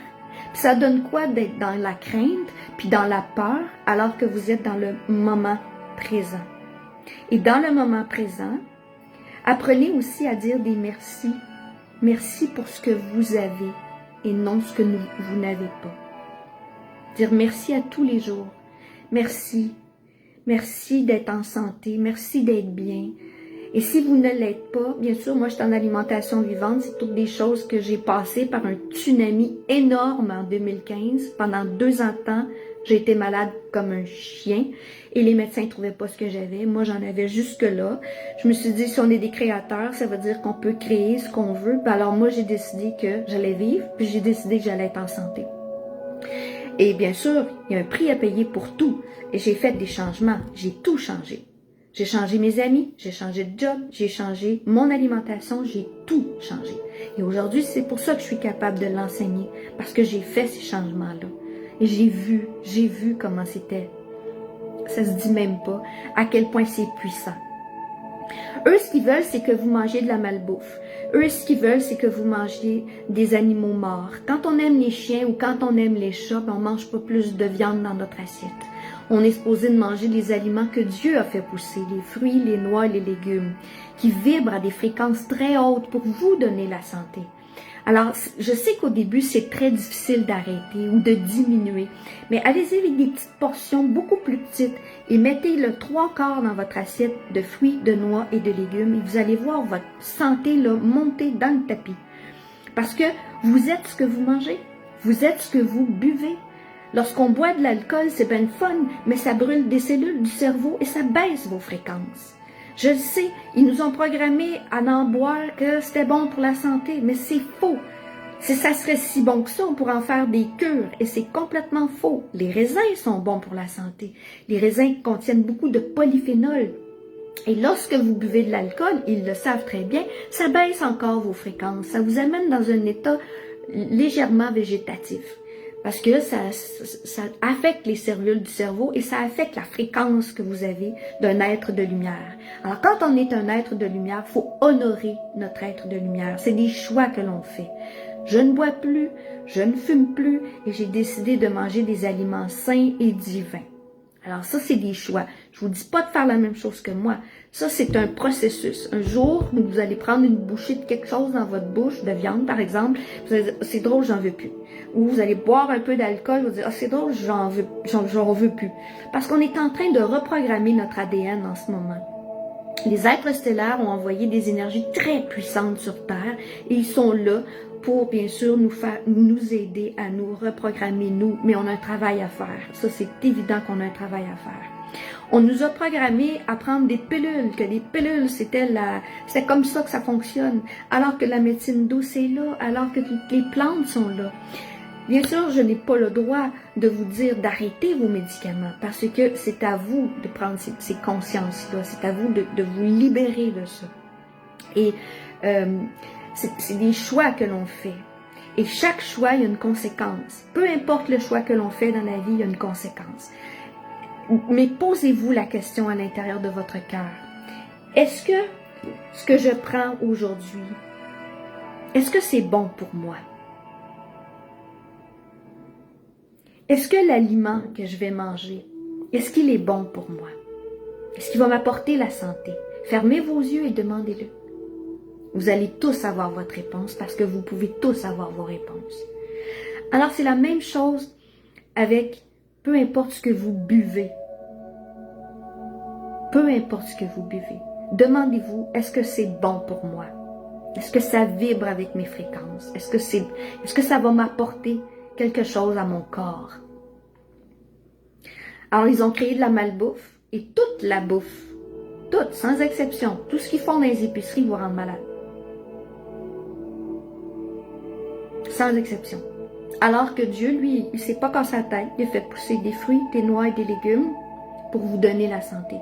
Puis ça donne quoi d'être dans la crainte, puis dans la peur, alors que vous êtes dans le moment présent? Et dans le moment présent, apprenez aussi à dire des merci. Merci pour ce que vous avez et non ce que vous n'avez pas. Dire merci à tous les jours. Merci. Merci d'être en santé. Merci d'être bien. Et si vous ne l'êtes pas, bien sûr, moi je suis en alimentation vivante. C'est toutes des choses que j'ai passées par un tsunami énorme en 2015. Pendant 2 ans de temps, j'ai été malade comme un chien. Et les médecins ne trouvaient pas ce que j'avais. Moi, j'en avais jusque-là. Je me suis dit, si on est des créateurs, ça veut dire qu'on peut créer ce qu'on veut. Puis alors moi, j'ai décidé que j'allais vivre. Puis j'ai décidé que j'allais être en santé. Et bien sûr, il y a un prix à payer pour tout. Et j'ai fait des changements. J'ai tout changé. J'ai changé mes amis, j'ai changé de job, j'ai changé mon alimentation, j'ai tout changé. Et aujourd'hui, c'est pour ça que je suis capable de l'enseigner. Parce que j'ai fait ces changements-là. Et j'ai vu comment c'était. Ça se dit même pas à quel point c'est puissant. Eux, ce qu'ils veulent, c'est que vous mangez de la malbouffe. Eux, ce qu'ils veulent, c'est que vous mangiez des animaux morts. Quand on aime les chiens ou quand on aime les chats, on ne mange pas plus de viande dans notre assiette. On est supposé de manger les aliments que Dieu a fait pousser, les fruits, les noix, les légumes, qui vibrent à des fréquences très hautes pour vous donner la santé. Alors, je sais qu'au début, c'est très difficile d'arrêter ou de diminuer, mais allez-y avec des petites portions beaucoup plus petites et mettez le 3/4 dans votre assiette de fruits, de noix et de légumes et vous allez voir votre santé là, monter dans le tapis. Parce que vous êtes ce que vous mangez, vous êtes ce que vous buvez. Lorsqu'on boit de l'alcool, c'est bien fun, mais ça brûle des cellules du cerveau et ça baisse vos fréquences. Je le sais, ils nous ont programmé à en boire que c'était bon pour la santé, mais c'est faux. Si ça serait si bon que ça, on pourrait en faire des cures, et c'est complètement faux. Les raisins sont bons pour la santé. Les raisins contiennent beaucoup de polyphénol. Et lorsque vous buvez de l'alcool, ils le savent très bien, ça baisse encore vos fréquences. Ça vous amène dans un état légèrement végétatif. Parce que ça affecte les cellules du cerveau et ça affecte la fréquence que vous avez d'un être de lumière. Alors quand on est un être de lumière, il faut honorer notre être de lumière. C'est des choix que l'on fait. Je ne bois plus, je ne fume plus et j'ai décidé de manger des aliments sains et divins. Alors ça, c'est des choix. Je vous dis pas de faire la même chose que moi. Ça, c'est un processus. Un jour, vous allez prendre une bouchée de quelque chose dans votre bouche, de viande par exemple, vous allez dire, c'est drôle, j'en veux plus. Ou vous allez boire un peu d'alcool, vous allez dire, c'est drôle, j'en veux plus. Parce qu'on est en train de reprogrammer notre ADN en ce moment. Les êtres stellaires ont envoyé des énergies très puissantes sur Terre et ils sont là pour, bien sûr, nous aider à nous reprogrammer, mais on a un travail à faire. Ça, c'est évident qu'on a un travail à faire. On nous a programmé à prendre des pilules, que les pilules, c'était comme ça que ça fonctionne, alors que la médecine douce est là, alors que toutes les plantes sont là. Bien sûr, je n'ai pas le droit de vous dire d'arrêter vos médicaments parce que c'est à vous de prendre ces consciences-là, c'est à vous de vous libérer de ça. Et c'est des choix que l'on fait. Et chaque choix, il y a une conséquence. Peu importe le choix que l'on fait dans la vie, il y a une conséquence. Mais posez-vous la question à l'intérieur de votre cœur. Est-ce que ce que je prends aujourd'hui, est-ce que c'est bon pour moi? Est-ce que l'aliment que je vais manger, est-ce qu'il est bon pour moi? Est-ce qu'il va m'apporter la santé? Fermez vos yeux et demandez-le. Vous allez tous avoir votre réponse parce que vous pouvez tous avoir vos réponses. Alors, c'est la même chose avec peu importe ce que vous buvez. Peu importe ce que vous buvez. Demandez-vous, est-ce que c'est bon pour moi? Est-ce que ça vibre avec mes fréquences? Est-ce que ça va m'apporter quelque chose à mon corps? Alors, ils ont créé de la malbouffe et toute la bouffe, toute, sans exception, tout ce qu'ils font dans les épiceries vous rend malade. Sans exception. Alors que Dieu, lui, il ne s'est pas cassé la tête, il a fait pousser des fruits, des noix et des légumes pour vous donner la santé.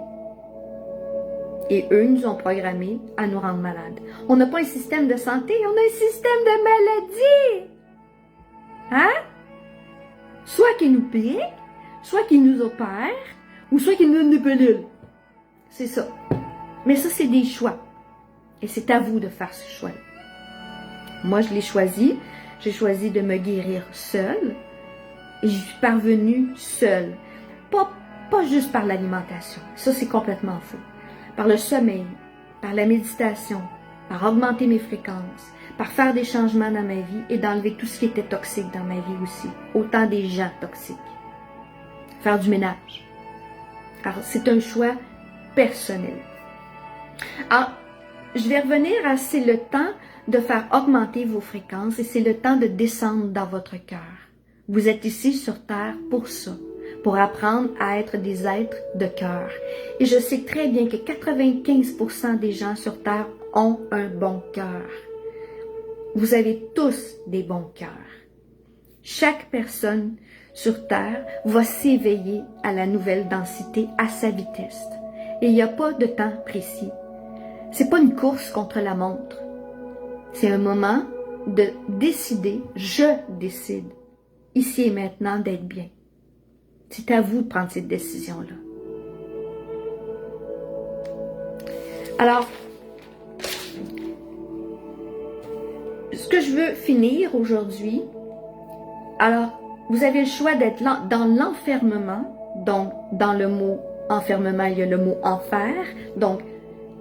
Et eux nous ont programmés à nous rendre malades. On n'a pas un système de santé, on a un système de maladie. Hein? Soit qu'il nous pique, soit qu'il nous opère, ou soit qu'il nous donne des pilules. C'est ça. Mais ça, c'est des choix. Et c'est à vous de faire ce choix. Moi, je l'ai choisi. J'ai choisi de me guérir seule. Et je suis parvenue seule. Pas juste par l'alimentation. Ça, c'est complètement faux. Par le sommeil, par la méditation, par augmenter mes fréquences, par faire des changements dans ma vie et d'enlever tout ce qui était toxique dans ma vie aussi. Autant des gens toxiques. Faire du ménage. Alors, c'est un choix personnel. Alors, je vais revenir à c'est le temps de faire augmenter vos fréquences et c'est le temps de descendre dans votre cœur. Vous êtes ici sur Terre pour ça, pour apprendre à être des êtres de cœur. Et je sais très bien que 95% des gens sur Terre ont un bon cœur. Vous avez tous des bons cœurs. Chaque personne sur Terre va s'éveiller à la nouvelle densité à sa vitesse. Et il n'y a pas de temps précis. C'est pas une course contre la montre. C'est un moment de décider, je décide, ici et maintenant, d'être bien. C'est à vous de prendre cette décision-là. Alors, ce que je veux finir aujourd'hui, alors, vous avez le choix d'être dans l'enfermement, donc dans le mot enfermement, il y a le mot enfer, donc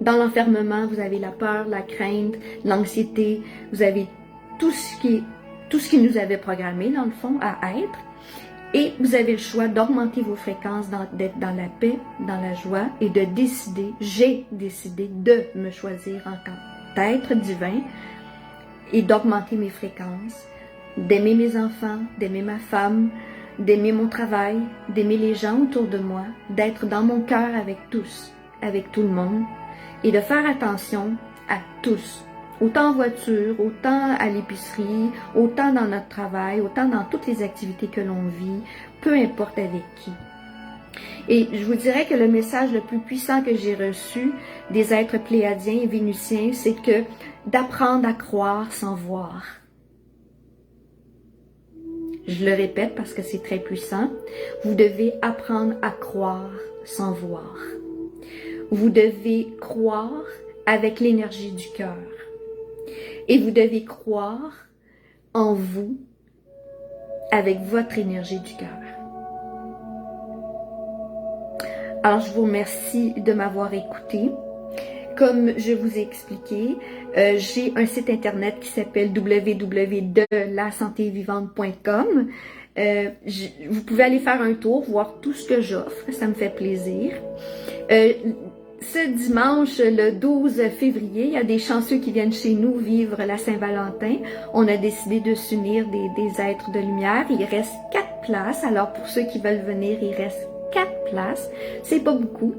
dans l'enfermement, vous avez la peur, la crainte, l'anxiété, vous avez tout ce qui nous avait programmé, dans le fond, à être. Et vous avez le choix d'augmenter vos fréquences, d'être dans la paix, dans la joie et de décider, j'ai décidé de me choisir en tant qu'être divin et d'augmenter mes fréquences, d'aimer mes enfants, d'aimer ma femme, d'aimer mon travail, d'aimer les gens autour de moi, d'être dans mon cœur avec tous, avec tout le monde. Et de faire attention à tous, autant en voiture, autant à l'épicerie, autant dans notre travail, autant dans toutes les activités que l'on vit, peu importe avec qui. Et je vous dirais que le message le plus puissant que j'ai reçu des êtres pléiadiens et vénusiens, c'est que d'apprendre à croire sans voir. Je le répète parce que c'est très puissant. Vous devez apprendre à croire sans voir. Vous devez croire avec l'énergie du cœur. Et vous devez croire en vous avec votre énergie du cœur. Alors, je vous remercie de m'avoir écouté. Comme je vous ai expliqué, j'ai un site internet qui s'appelle www.delasantévivante.com. Vous pouvez aller faire un tour, voir tout ce que j'offre, ça me fait plaisir. Ce dimanche, le 12 février, il y a des chanceux qui viennent chez nous vivre la Saint-Valentin. On a décidé de s'unir des êtres de lumière. Il reste 4 places. Alors pour ceux qui veulent venir, il reste 4 places. C'est pas beaucoup.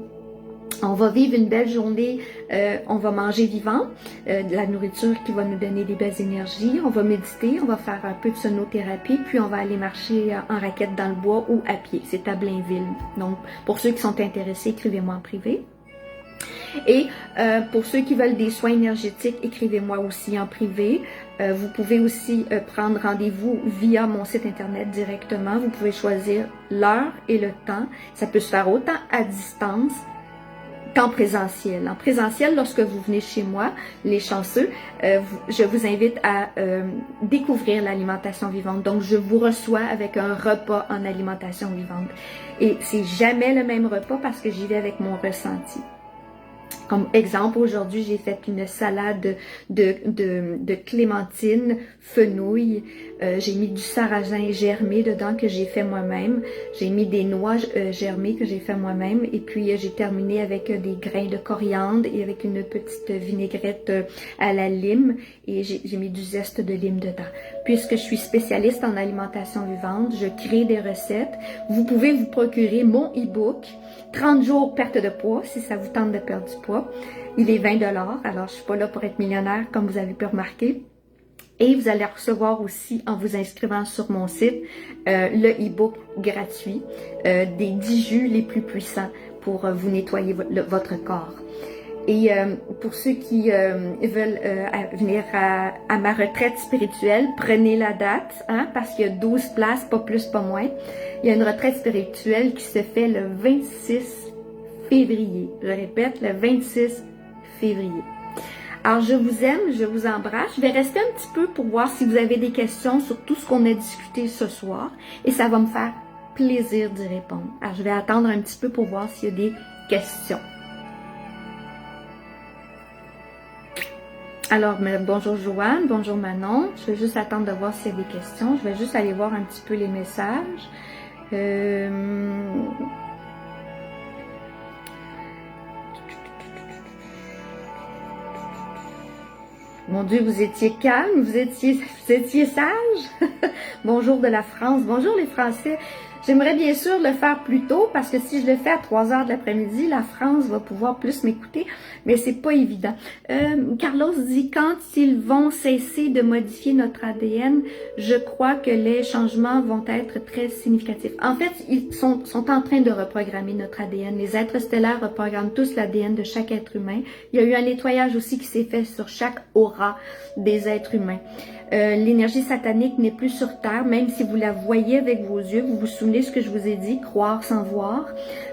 On va vivre une belle journée, on va manger vivant, de la nourriture qui va nous donner des belles énergies, on va méditer, on va faire un peu de sonothérapie, puis on va aller marcher en raquette dans le bois ou à pied. C'est à Blainville. Donc, pour ceux qui sont intéressés, écrivez-moi en privé. Et pour ceux qui veulent des soins énergétiques, écrivez-moi aussi en privé. Vous pouvez aussi prendre rendez-vous via mon site internet directement. Vous pouvez choisir l'heure et le temps. Ça peut se faire autant à distance qu'en présentiel. En présentiel, lorsque vous venez chez moi, les chanceux, je vous invite à découvrir l'alimentation vivante. Donc, je vous reçois avec un repas en alimentation vivante. Et c'est jamais le même repas parce que j'y vais avec mon ressenti. Comme exemple, aujourd'hui, j'ai fait une salade de clémentine, fenouil. J'ai mis du sarrasin germé dedans que j'ai fait moi-même. J'ai mis des noix germées que j'ai fait moi-même. Et puis, j'ai terminé avec des grains de coriandre et avec une petite vinaigrette à la lime. Et j'ai mis du zeste de lime dedans. Puisque je suis spécialiste en alimentation vivante, je crée des recettes. Vous pouvez vous procurer mon e-book 30 jours perte de poids, si ça vous tente de perdre du poids. Il est 20 $, alors je suis pas là pour être millionnaire, comme vous avez pu remarquer. Et vous allez recevoir aussi, en vous inscrivant sur mon site, le e-book gratuit des 10 jus les plus puissants pour vous nettoyer votre corps. Et pour ceux qui veulent venir à ma retraite spirituelle, prenez la date, hein, parce qu'il y a 12 places, pas plus, pas moins. Il y a une retraite spirituelle qui se fait le 26 février. Je répète, le 26 février. Alors, je vous aime, je vous embrasse. Je vais rester un petit peu pour voir si vous avez des questions sur tout ce qu'on a discuté ce soir. Et ça va me faire plaisir d'y répondre. Alors, je vais attendre un petit peu pour voir s'il y a des questions. Alors, bonjour Joanne, bonjour Manon. Je vais juste attendre de voir s'il y a des questions. Je vais juste aller voir un petit peu les messages. Mon Dieu, vous étiez calme, vous étiez sage. Bonjour de la France, bonjour les Français. J'aimerais bien sûr le faire plus tôt parce que si je le fais à 3 heures de l'après-midi, la France va pouvoir plus m'écouter, mais c'est pas évident. Carlos dit, quand ils vont cesser de modifier notre ADN, je crois que les changements vont être très significatifs. En fait, ils sont en train de reprogrammer notre ADN. Les êtres stellaires reprogramment tous l'ADN de chaque être humain. Il y a eu un nettoyage aussi qui s'est fait sur chaque aura des êtres humains. L'énergie satanique n'est plus sur Terre, même si vous la voyez avec vos yeux. Vous vous souvenez ce que je vous ai dit, croire sans voir.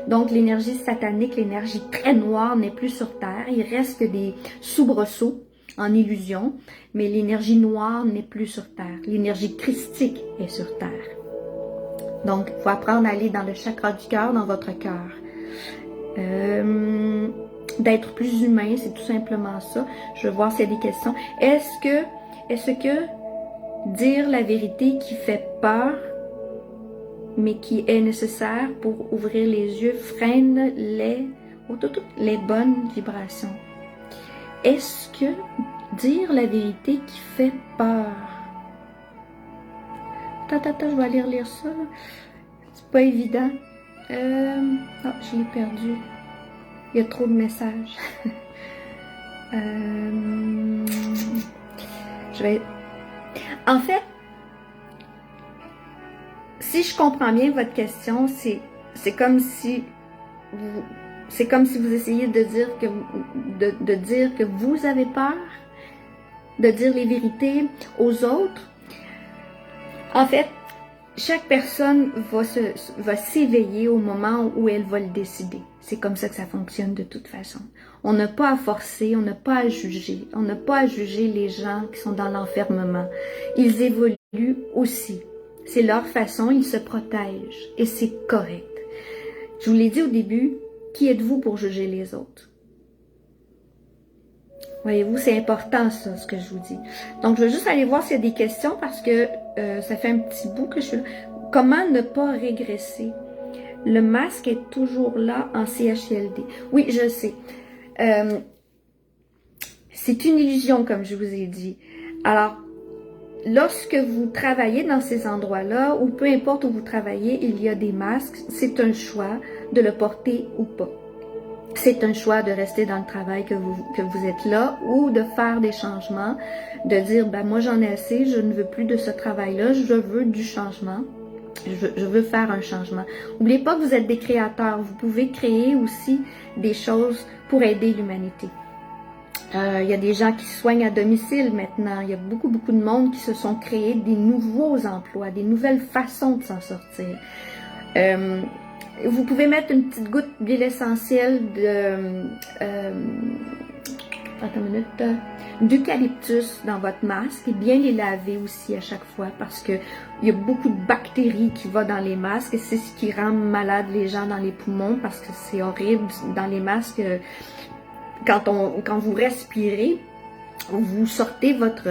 Donc l'énergie satanique, l'énergie très noire n'est plus sur Terre. Il reste que des soubresauts en illusion, mais l'énergie noire n'est plus sur Terre. L'énergie christique est sur Terre. Donc, il faut apprendre à aller dans le chakra du cœur, dans votre cœur. D'être plus humain, c'est tout simplement ça. Je vais voir s'il y a des questions. Est-ce que dire la vérité qui fait peur, mais qui est nécessaire pour ouvrir les yeux, freine les bonnes vibrations? Est-ce que dire la vérité qui fait peur? Attends, je vais aller relire ça. C'est pas évident. Oh, je l'ai perdu. Il y a trop de messages. En fait, si je comprends bien votre question, c'est comme si vous essayez de dire que vous avez peur, de dire les vérités aux autres. En fait, chaque personne va s'éveiller au moment où elle va le décider. C'est comme ça que ça fonctionne de toute façon. On n'a pas à forcer, on n'a pas à juger. On n'a pas à juger les gens qui sont dans l'enfermement. Ils évoluent aussi. C'est leur façon, ils se protègent. Et c'est correct. Je vous l'ai dit au début, qui êtes-vous pour juger les autres? Voyez-vous, c'est important ça, ce que je vous dis. Donc, je vais juste aller voir s'il y a des questions parce que ça fait un petit bout que je suis là. Comment ne pas régresser? Le masque est toujours là en CHLD. Oui, je sais. C'est une illusion, comme je vous ai dit. Alors, lorsque vous travaillez dans ces endroits-là, ou peu importe où vous travaillez, il y a des masques, c'est un choix de le porter ou pas. C'est un choix de rester dans le travail que vous êtes là ou de faire des changements, de dire, ben moi j'en ai assez, je ne veux plus de ce travail-là, je veux du changement, je veux faire un changement. N'oubliez pas que vous êtes des créateurs, vous pouvez créer aussi des choses pour aider l'humanité. Il y a des gens qui se soignent à domicile maintenant, il y a beaucoup de monde qui se sont créés des nouveaux emplois, des nouvelles façons de s'en sortir. Vous pouvez mettre une petite goutte d'huile essentielle d'eucalyptus dans votre masque et bien les laver aussi à chaque fois parce que il y a beaucoup de bactéries qui vont dans les masques et c'est ce qui rend malade les gens dans les poumons parce que c'est horrible dans les masques. Quand vous respirez, vous sortez votre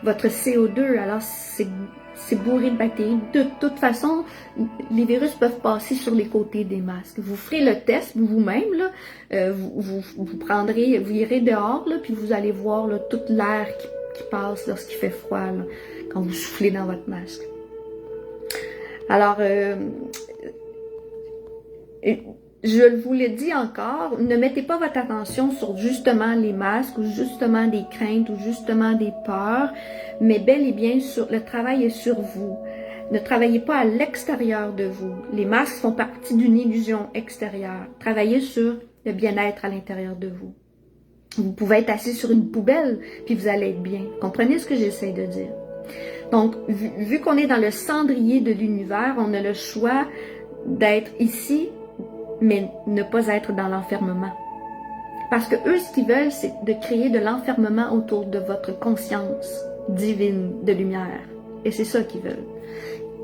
CO2, alors c'est bourré de bactéries. De toute façon, les virus peuvent passer sur les côtés des masques. Vous ferez le test vous-même, là, vous prendrez, vous irez dehors, là, puis vous allez voir là, tout l'air qui passe lorsqu'il fait froid, là, quand vous soufflez dans votre masque. Alors, je vous le dis encore, ne mettez pas votre attention sur justement les masques ou justement des craintes ou justement des peurs, mais bel et bien le travail est sur vous. Ne travaillez pas à l'extérieur de vous. Les masques font partie d'une illusion extérieure. Travaillez sur le bien-être à l'intérieur de vous. Vous pouvez être assis sur une poubelle, puis vous allez être bien. Comprenez ce que j'essaie de dire? Donc, vu qu'on est dans le cendrier de l'univers, on a le choix d'être ici, mais ne pas être dans l'enfermement. Parce que eux, ce qu'ils veulent, c'est de créer de l'enfermement autour de votre conscience divine de lumière. Et c'est ça qu'ils veulent.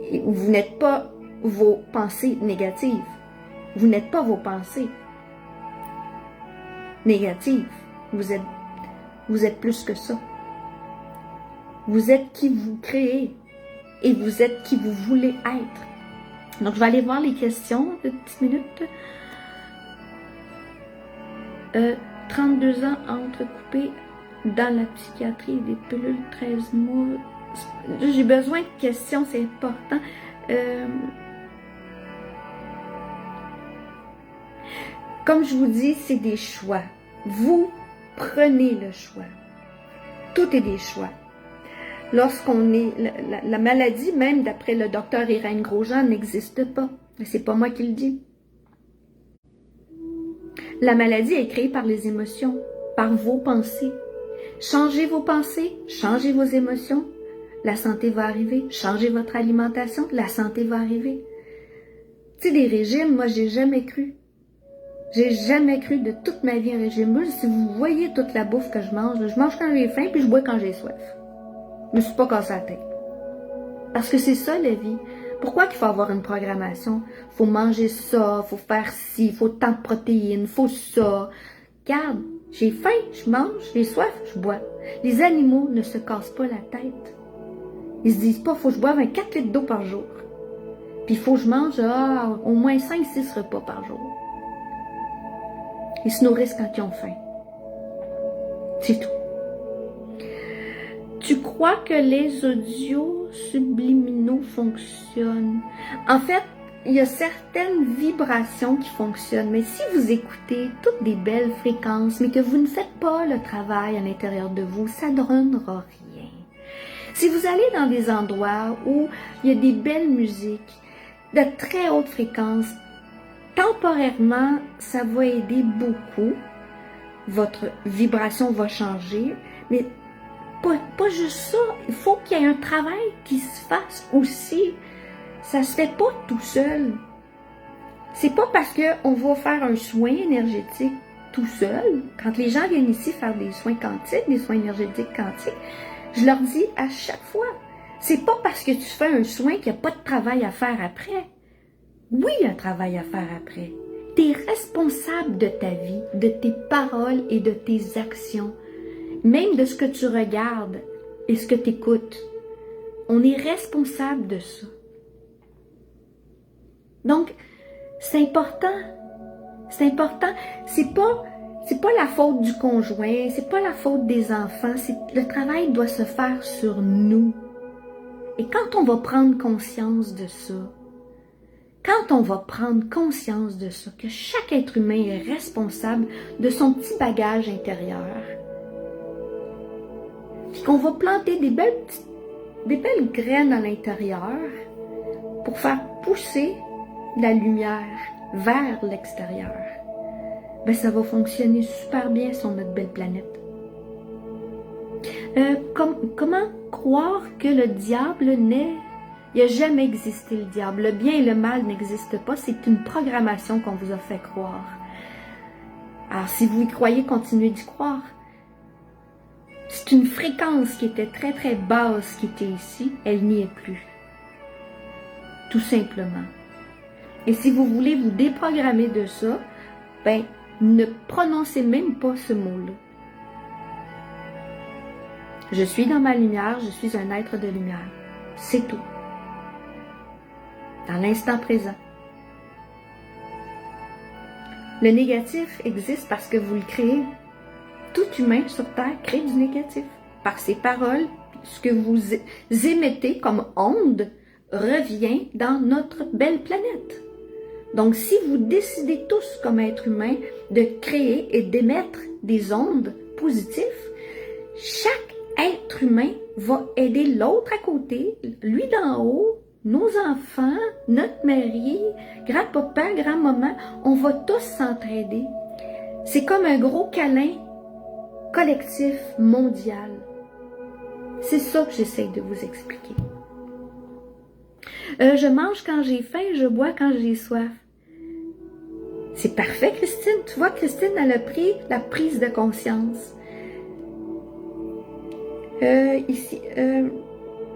Et vous n'êtes pas vos pensées négatives. Vous n'êtes pas vos pensées négatives. Vous êtes plus que ça. Vous êtes qui vous créez et vous êtes qui vous voulez être. Donc, je vais aller voir les questions de petites minutes. 32 ans entrecoupés dans la psychiatrie, des pilules, 13 mois. J'ai besoin de questions, c'est important. Comme je vous dis, c'est des choix. Vous prenez le choix. Tout est des choix. Lorsqu'on est... La maladie, même d'après le docteur Irène Grosjean, n'existe pas. C'est pas moi qui le dis. La maladie est créée par les émotions, par vos pensées. Changez vos pensées, changez vos émotions, la santé va arriver. Changez votre alimentation, la santé va arriver. Tu sais, des régimes, moi, j'ai jamais cru. J'ai jamais cru de toute ma vie un régime. Moi, si vous voyez toute la bouffe que je mange quand j'ai faim, puis je bois quand j'ai soif. Je me suis pas cassé la tête. Parce que c'est ça, la vie. Pourquoi qu'il faut avoir une programmation? Faut manger ça, faut faire ci, faut tant de protéines, faut ça. Regarde, j'ai faim, je mange, j'ai soif, je bois. Les animaux ne se cassent pas la tête. Ils se disent pas, faut que je boive 4 litres d'eau par jour. Puis il faut que je mange au moins 5-6 repas par jour. Ils se nourrissent quand ils ont faim. C'est tout. Tu crois que les audios subliminaux fonctionnent? En fait, il y a certaines vibrations qui fonctionnent, mais si vous écoutez toutes des belles fréquences, mais que vous ne faites pas le travail à l'intérieur de vous, ça ne donnera rien. Si vous allez dans des endroits où il y a des belles musiques, de très haute fréquence, temporairement, ça va aider beaucoup. Votre vibration va changer, mais pas juste ça, il faut qu'il y ait un travail qui se fasse aussi. Ça se fait pas tout seul. C'est pas parce qu'on va faire un soin énergétique tout seul. Quand les gens viennent ici faire des soins quantiques, des soins énergétiques quantiques, je leur dis à chaque fois, c'est pas parce que tu fais un soin qu'il n'y a pas de travail à faire après. Oui, il y a un travail à faire après. Tu es responsable de ta vie, de tes paroles et de tes actions, même de ce que tu regardes et ce que tu écoutes. On est responsable de ça. Donc, c'est important. C'est important. C'est pas la faute du conjoint, c'est pas la faute des enfants. Le travail doit se faire sur nous. Et quand on va prendre conscience de ça, que chaque être humain est responsable de son petit bagage intérieur, puis qu'on va planter des belles graines à l'intérieur pour faire pousser la lumière vers l'extérieur, ben ça va fonctionner super bien sur notre belle planète. Comment croire que le diable naît? Il n'a jamais existé le diable. Le bien et le mal n'existent pas. C'est une programmation qu'on vous a fait croire. Alors, si vous y croyez, continuez d'y croire. C'est une fréquence qui était très, très basse qui était ici. Elle n'y est plus. Tout simplement. Et si vous voulez vous déprogrammer de ça, ben, ne prononcez même pas ce mot-là. Je suis dans ma lumière, je suis un être de lumière. C'est tout. Dans l'instant présent. Le négatif existe parce que vous le créez. Tout humain sur Terre crée du négatif. Par ses paroles, ce que vous émettez comme onde revient dans notre belle planète. Donc, si vous décidez tous comme être humain de créer et d'émettre des ondes positives, chaque être humain va aider l'autre à côté, lui d'en haut, nos enfants, notre mari, grand-papa, grand-maman, on va tous s'entraider. C'est comme un gros câlin collectif mondial. C'est ça que j'essaie de vous expliquer. Je mange quand j'ai faim, je bois quand j'ai soif. C'est parfait, Christine. Tu vois, Christine, elle a pris la prise de conscience. Ici,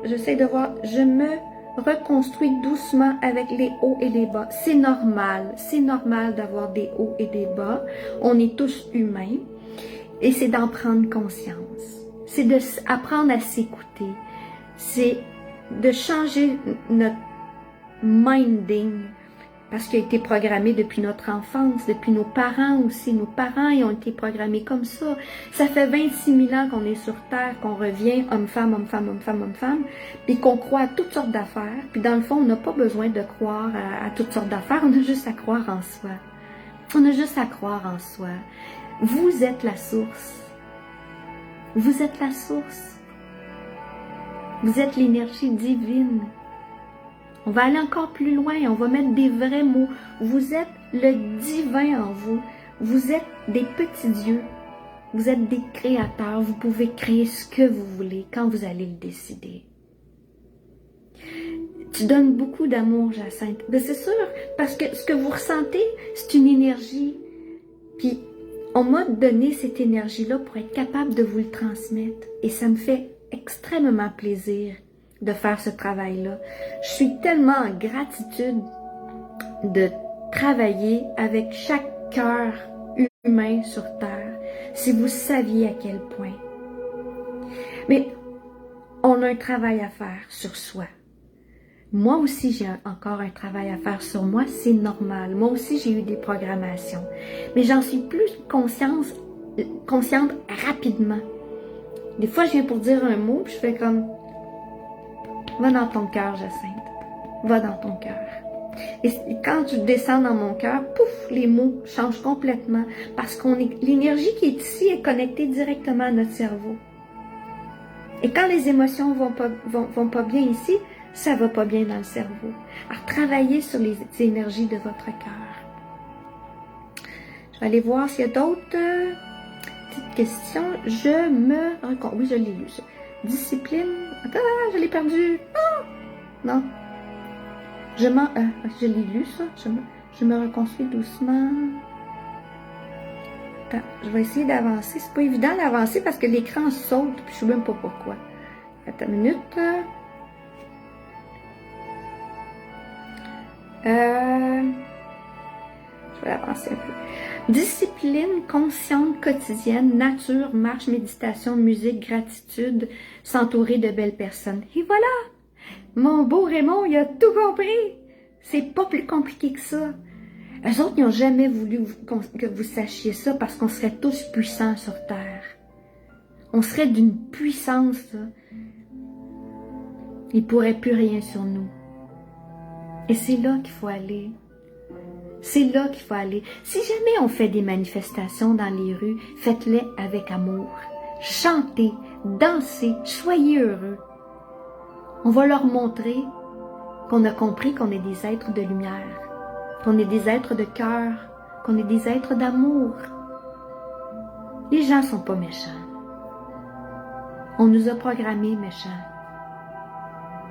j'essaie de voir, je me reconstruis doucement avec les hauts et les bas. C'est normal d'avoir des hauts et des bas. On est tous humains et c'est d'en prendre conscience. C'est d'apprendre à s'écouter. C'est de changer notre minding parce qu'il a été programmé depuis notre enfance, depuis nos parents aussi. Nos parents ils ont été programmés comme ça. Ça fait 26 000 ans qu'on est sur Terre, qu'on revient homme-femme, homme-femme, homme-femme, homme-femme, puis qu'on croit à toutes sortes d'affaires. Puis dans le fond, on n'a pas besoin de croire à toutes sortes d'affaires, on a juste à croire en soi. On a juste à croire en soi. Vous êtes la source. Vous êtes la source. Vous êtes l'énergie divine. On va aller encore plus loin, on va mettre des vrais mots. Vous êtes le divin en vous. Vous êtes des petits dieux. Vous êtes des créateurs. Vous pouvez créer ce que vous voulez quand vous allez le décider. Tu donnes beaucoup d'amour, Jacinthe. Ben c'est sûr, parce que ce que vous ressentez, c'est une énergie. Puis, on m'a donné cette énergie-là pour être capable de vous le transmettre. Et ça me fait extrêmement plaisir de faire ce travail-là. Je suis tellement en gratitude de travailler avec chaque cœur humain sur Terre. Si vous saviez à quel point. Mais on a un travail à faire sur soi. Moi aussi, j'ai encore un travail à faire sur moi, c'est normal. Moi aussi, j'ai eu des programmations. Mais j'en suis plus consciente rapidement. Des fois, je viens pour dire un mot, puis je fais comme... Va dans ton cœur, Jacinthe. Va dans ton cœur. Et quand je descends dans mon cœur, pouf, les mots changent complètement. Parce l'énergie qui est ici est connectée directement à notre cerveau. Et quand les émotions vont pas bien ici, ça va pas bien dans le cerveau. Alors, travaillez sur les énergies de votre cœur. Je vais aller voir s'il y a d'autres petites questions. Oui, je l'ai lu, ça. Discipline. Ah, je l'ai perdu. Ah! Non. Je l'ai lu, ça. Je me reconstruis doucement. Attends, je vais essayer d'avancer. C'est pas évident d'avancer parce que l'écran saute, puis je sais même pas pourquoi. Attends une minute. Je vais vais avancer un peu. Discipline consciente quotidienne, nature, marche, méditation, musique, gratitude, s'entourer de belles personnes. Et voilà! Mon beau Raymond, il a tout compris! C'est pas plus compliqué que ça. Eux autres, ils n'ont jamais voulu que vous sachiez ça parce qu'on serait tous puissants sur Terre. On serait d'une puissance, là. Ils ne pourraient plus rien sur nous. Et c'est là qu'il faut aller. C'est là qu'il faut aller. Si jamais on fait des manifestations dans les rues, faites-les avec amour. Chantez, dansez, soyez heureux. On va leur montrer qu'on a compris qu'on est des êtres de lumière, qu'on est des êtres de cœur, qu'on est des êtres d'amour. Les gens ne sont pas méchants. On nous a programmés méchants.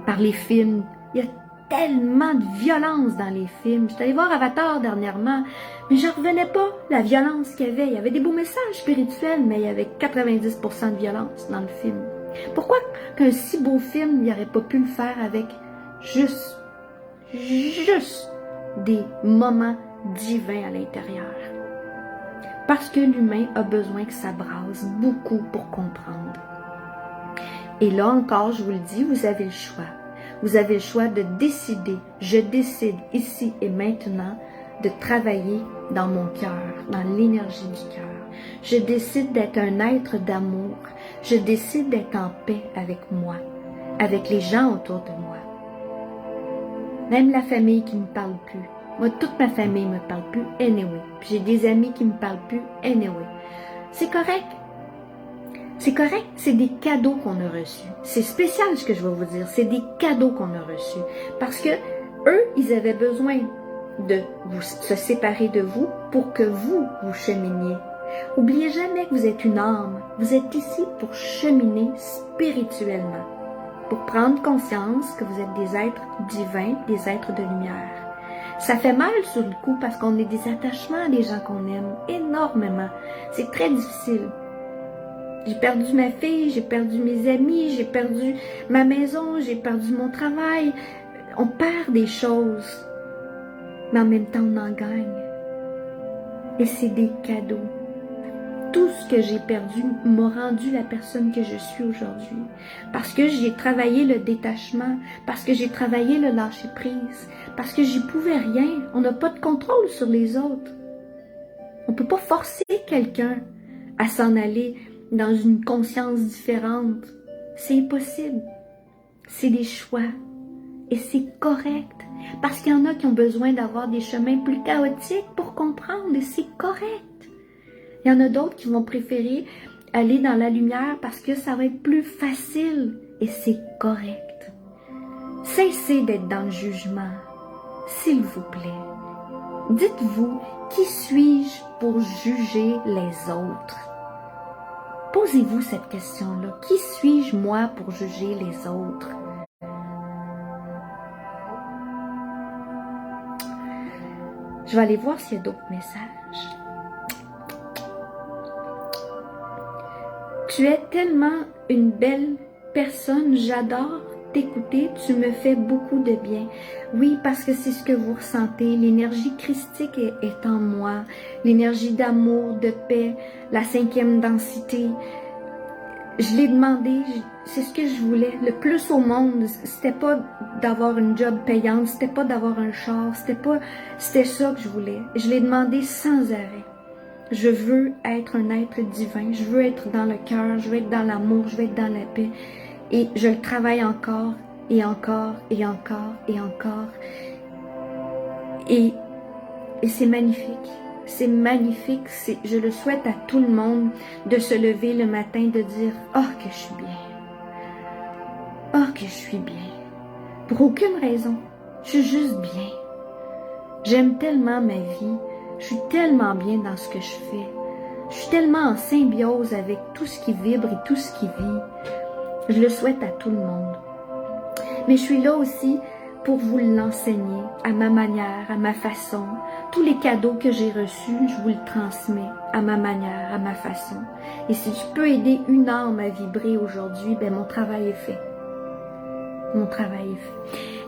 Par les films, il y a tellement de violence dans les films. J'étais allée voir Avatar dernièrement, mais je revenais pas la violence qu'il y avait. Il y avait des beaux messages spirituels, mais il y avait 90% de violence dans le film. Pourquoi qu'un si beau film, il n'aurait pas pu le faire avec juste des moments divins à l'intérieur? Parce que l'humain a besoin que ça brasse beaucoup pour comprendre. Et là encore, je vous le dis, vous avez le choix. Vous avez le choix de décider. Je décide ici et maintenant de travailler dans mon cœur, dans l'énergie du cœur. Je décide d'être un être d'amour. Je décide d'être en paix avec moi, avec les gens autour de moi. Même la famille qui ne me parle plus. Moi, toute ma famille ne me parle plus, anyway. Puis j'ai des amis qui ne me parlent plus, anyway. C'est correct. C'est correct, c'est des cadeaux qu'on a reçus. C'est spécial ce que je vais vous dire, c'est des cadeaux qu'on a reçus. Parce que eux, ils avaient besoin de se séparer de vous pour que vous cheminiez. Oubliez jamais que vous êtes une âme. Vous êtes ici pour cheminer spirituellement. Pour prendre conscience que vous êtes des êtres divins, des êtres de lumière. Ça fait mal sur le coup parce qu'on est des attachements à des gens qu'on aime énormément. C'est très difficile. J'ai perdu ma fille, j'ai perdu mes amis, j'ai perdu ma maison, j'ai perdu mon travail. On perd des choses, mais en même temps on en gagne. Et c'est des cadeaux. Tout ce que j'ai perdu m'a rendu la personne que je suis aujourd'hui. Parce que j'ai travaillé le détachement, parce que j'ai travaillé le lâcher-prise, parce que j'y pouvais rien. On n'a pas de contrôle sur les autres. On ne peut pas forcer quelqu'un à s'en aller dans une conscience différente. C'est impossible. C'est des choix. Et c'est correct. Parce qu'il y en a qui ont besoin d'avoir des chemins plus chaotiques pour comprendre. Et c'est correct. Il y en a d'autres qui vont préférer aller dans la lumière parce que ça va être plus facile. Et c'est correct. Cessez d'être dans le jugement. S'il vous plaît. Dites-vous, qui suis-je pour juger les autres? Posez-vous cette question-là. Qui suis-je, moi, pour juger les autres? Je vais aller voir s'il y a d'autres messages. Tu es tellement une belle personne. J'adore t'écouter. Tu me fais beaucoup de bien. Oui, parce que c'est ce que vous ressentez. L'énergie christique est en moi. L'énergie d'amour, de paix, la 5e densité. Je l'ai demandé, c'est ce que je voulais. Le plus au monde, c'était pas d'avoir une job payante, c'était pas d'avoir un char, c'était ça que je voulais. Je l'ai demandé sans arrêt. Je veux être un être divin, je veux être dans le cœur, je veux être dans l'amour, je veux être dans la paix. Et je le travaille encore, et encore, et encore, et encore. Et c'est magnifique. C'est magnifique. Je le souhaite à tout le monde de se lever le matin, de dire « Oh, que je suis bien. Oh, que je suis bien. » Pour aucune raison. Je suis juste bien. J'aime tellement ma vie. Je suis tellement bien dans ce que je fais. Je suis tellement en symbiose avec tout ce qui vibre et tout ce qui vit. Je le souhaite à tout le monde. Mais je suis là aussi pour vous l'enseigner à ma manière, à ma façon. Tous les cadeaux que j'ai reçus, je vous le transmets à ma manière, à ma façon. Et si je peux aider une âme à vibrer aujourd'hui, ben mon travail est fait. mon travail est fait.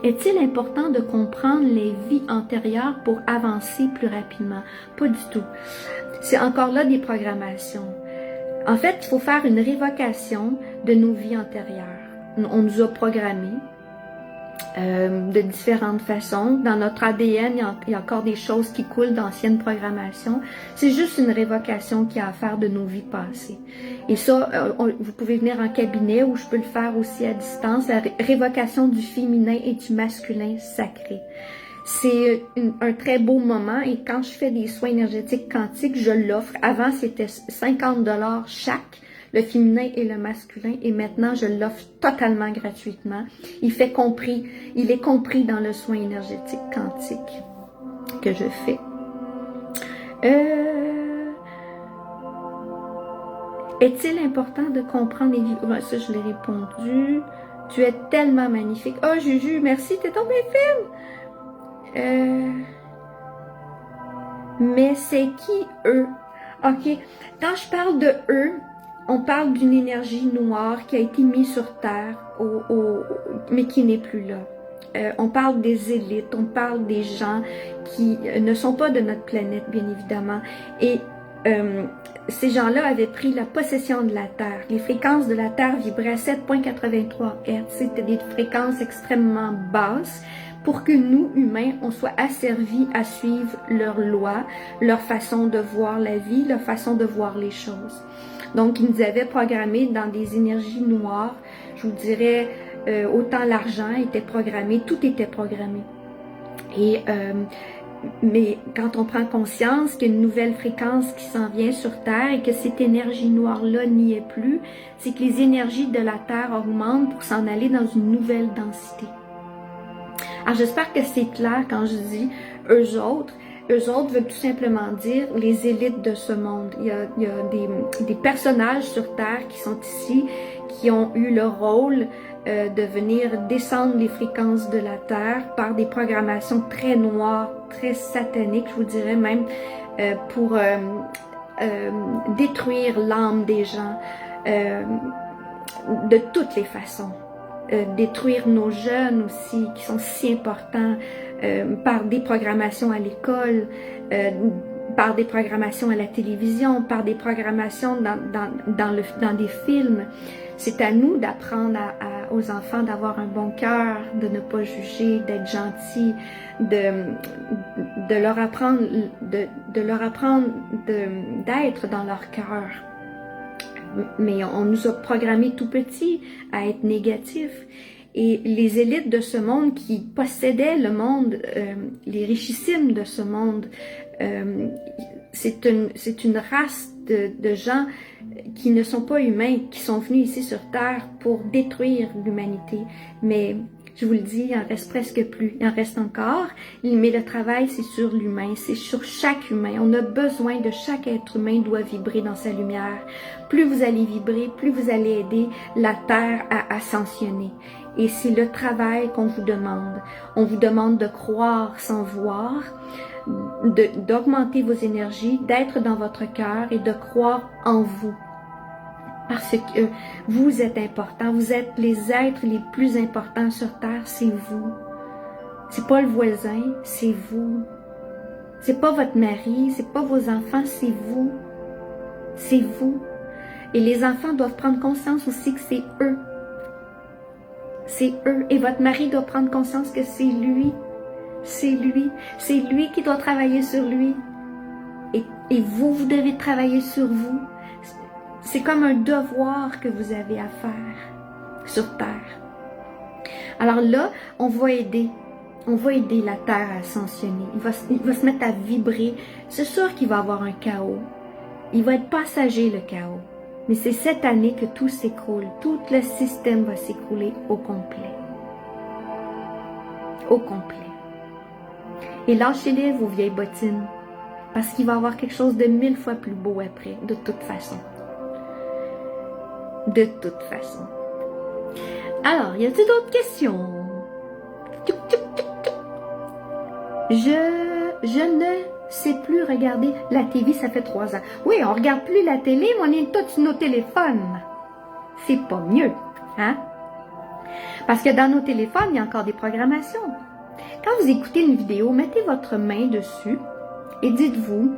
Est-il important de comprendre les vies antérieures pour avancer plus rapidement? Pas du tout. C'est encore là des programmations. En fait, il faut faire une révocation de nos vies antérieures. On nous a programmés de différentes façons. Dans notre ADN, il y a encore des choses qui coulent d'anciennes programmations. C'est juste une révocation qu'il y a à faire de nos vies passées. Et ça, vous pouvez venir en cabinet ou je peux le faire aussi à distance. La révocation du féminin et du masculin sacré. C'est un très beau moment et quand je fais des soins énergétiques quantiques, je l'offre. Avant, c'était 50 $ chaque, le féminin et le masculin, et maintenant, je l'offre totalement gratuitement. Il est compris dans le soin énergétique quantique que je fais. Est-il important de comprendre les vies? Ça, je l'ai répondu. Tu es tellement magnifique. Oh, Juju, merci, t'es tombée fine! Mais c'est qui eux? Ok, quand je parle de eux, on parle d'une énergie noire qui a été mise sur Terre, mais qui n'est plus là. On parle des élites, on parle des gens qui ne sont pas de notre planète, bien évidemment. Et ces gens-là avaient pris la possession de la Terre. Les fréquences de la Terre vibraient à 7,83 Hz. C'était des fréquences extrêmement basses, pour que nous, humains, on soit asservis à suivre leurs lois, leur façon de voir la vie, leur façon de voir les choses. Donc, ils nous avaient programmés dans des énergies noires. Je vous dirais, autant l'argent était programmé, tout était programmé. Et, mais quand on prend conscience qu'il y a une nouvelle fréquence qui s'en vient sur Terre et que cette énergie noire-là n'y est plus, c'est que les énergies de la Terre augmentent pour s'en aller dans une nouvelle densité. Alors, j'espère que c'est clair quand je dis « eux autres ». Eux autres veulent tout simplement dire les élites de ce monde. Il y a des personnages sur Terre qui sont ici, qui ont eu le rôle de venir descendre les fréquences de la Terre par des programmations très noires, très sataniques, je vous dirais même, pour détruire l'âme des gens de toutes les façons. Détruire nos jeunes aussi, qui sont si importants, par des programmations à l'école, par des programmations à la télévision, par des programmations dans des films. C'est à nous d'apprendre aux enfants d'avoir un bon cœur, de ne pas juger, d'être gentils, de leur apprendre d'être dans leur cœur. Mais on nous a programmés tout petits à être négatifs. Et les élites de ce monde qui possédaient le monde, les richissimes de ce monde, c'est une race de gens qui ne sont pas humains, qui sont venus ici sur Terre pour détruire l'humanité. Mais je vous le dis, il en reste presque plus. Il en reste encore, mais le travail, c'est sur l'humain, c'est sur chaque humain. On a besoin de chaque être humain doit vibrer dans sa lumière. Plus vous allez vibrer, plus vous allez aider la Terre à ascensionner. Et c'est le travail qu'on vous demande. On vous demande de croire sans voir, d'augmenter vos énergies, d'être dans votre cœur et de croire en vous. Parce que vous êtes important, vous êtes les êtres les plus importants sur Terre, c'est vous. C'est pas le voisin, c'est vous. C'est pas votre mari, c'est pas vos enfants, c'est vous. C'est vous. Et les enfants doivent prendre conscience aussi que c'est eux. C'est eux. Et votre mari doit prendre conscience que c'est lui. C'est lui. C'est lui qui doit travailler sur lui. Et vous devez travailler sur vous. C'est comme un devoir que vous avez à faire sur Terre. Alors là, on va aider la Terre à ascensionner. Il va se mettre à vibrer. C'est sûr qu'il va y avoir un chaos. Il va être passager, le chaos. Mais c'est cette année que tout s'écroule. Tout le système va s'écrouler au complet. Au complet. Et lâchez-les, vos vieilles bottines. Parce qu'il va y avoir quelque chose de 1000 fois plus beau après, de toute façon. De toute façon. Alors, y a-t-il d'autres questions? Je ne sais plus regarder la TV, ça fait 3 ans. Oui, on regarde plus la télé, mais on est tous sur nos téléphones. C'est pas mieux, hein? Parce que dans nos téléphones, il y a encore des programmations. Quand vous écoutez une vidéo, mettez votre main dessus et dites-vous,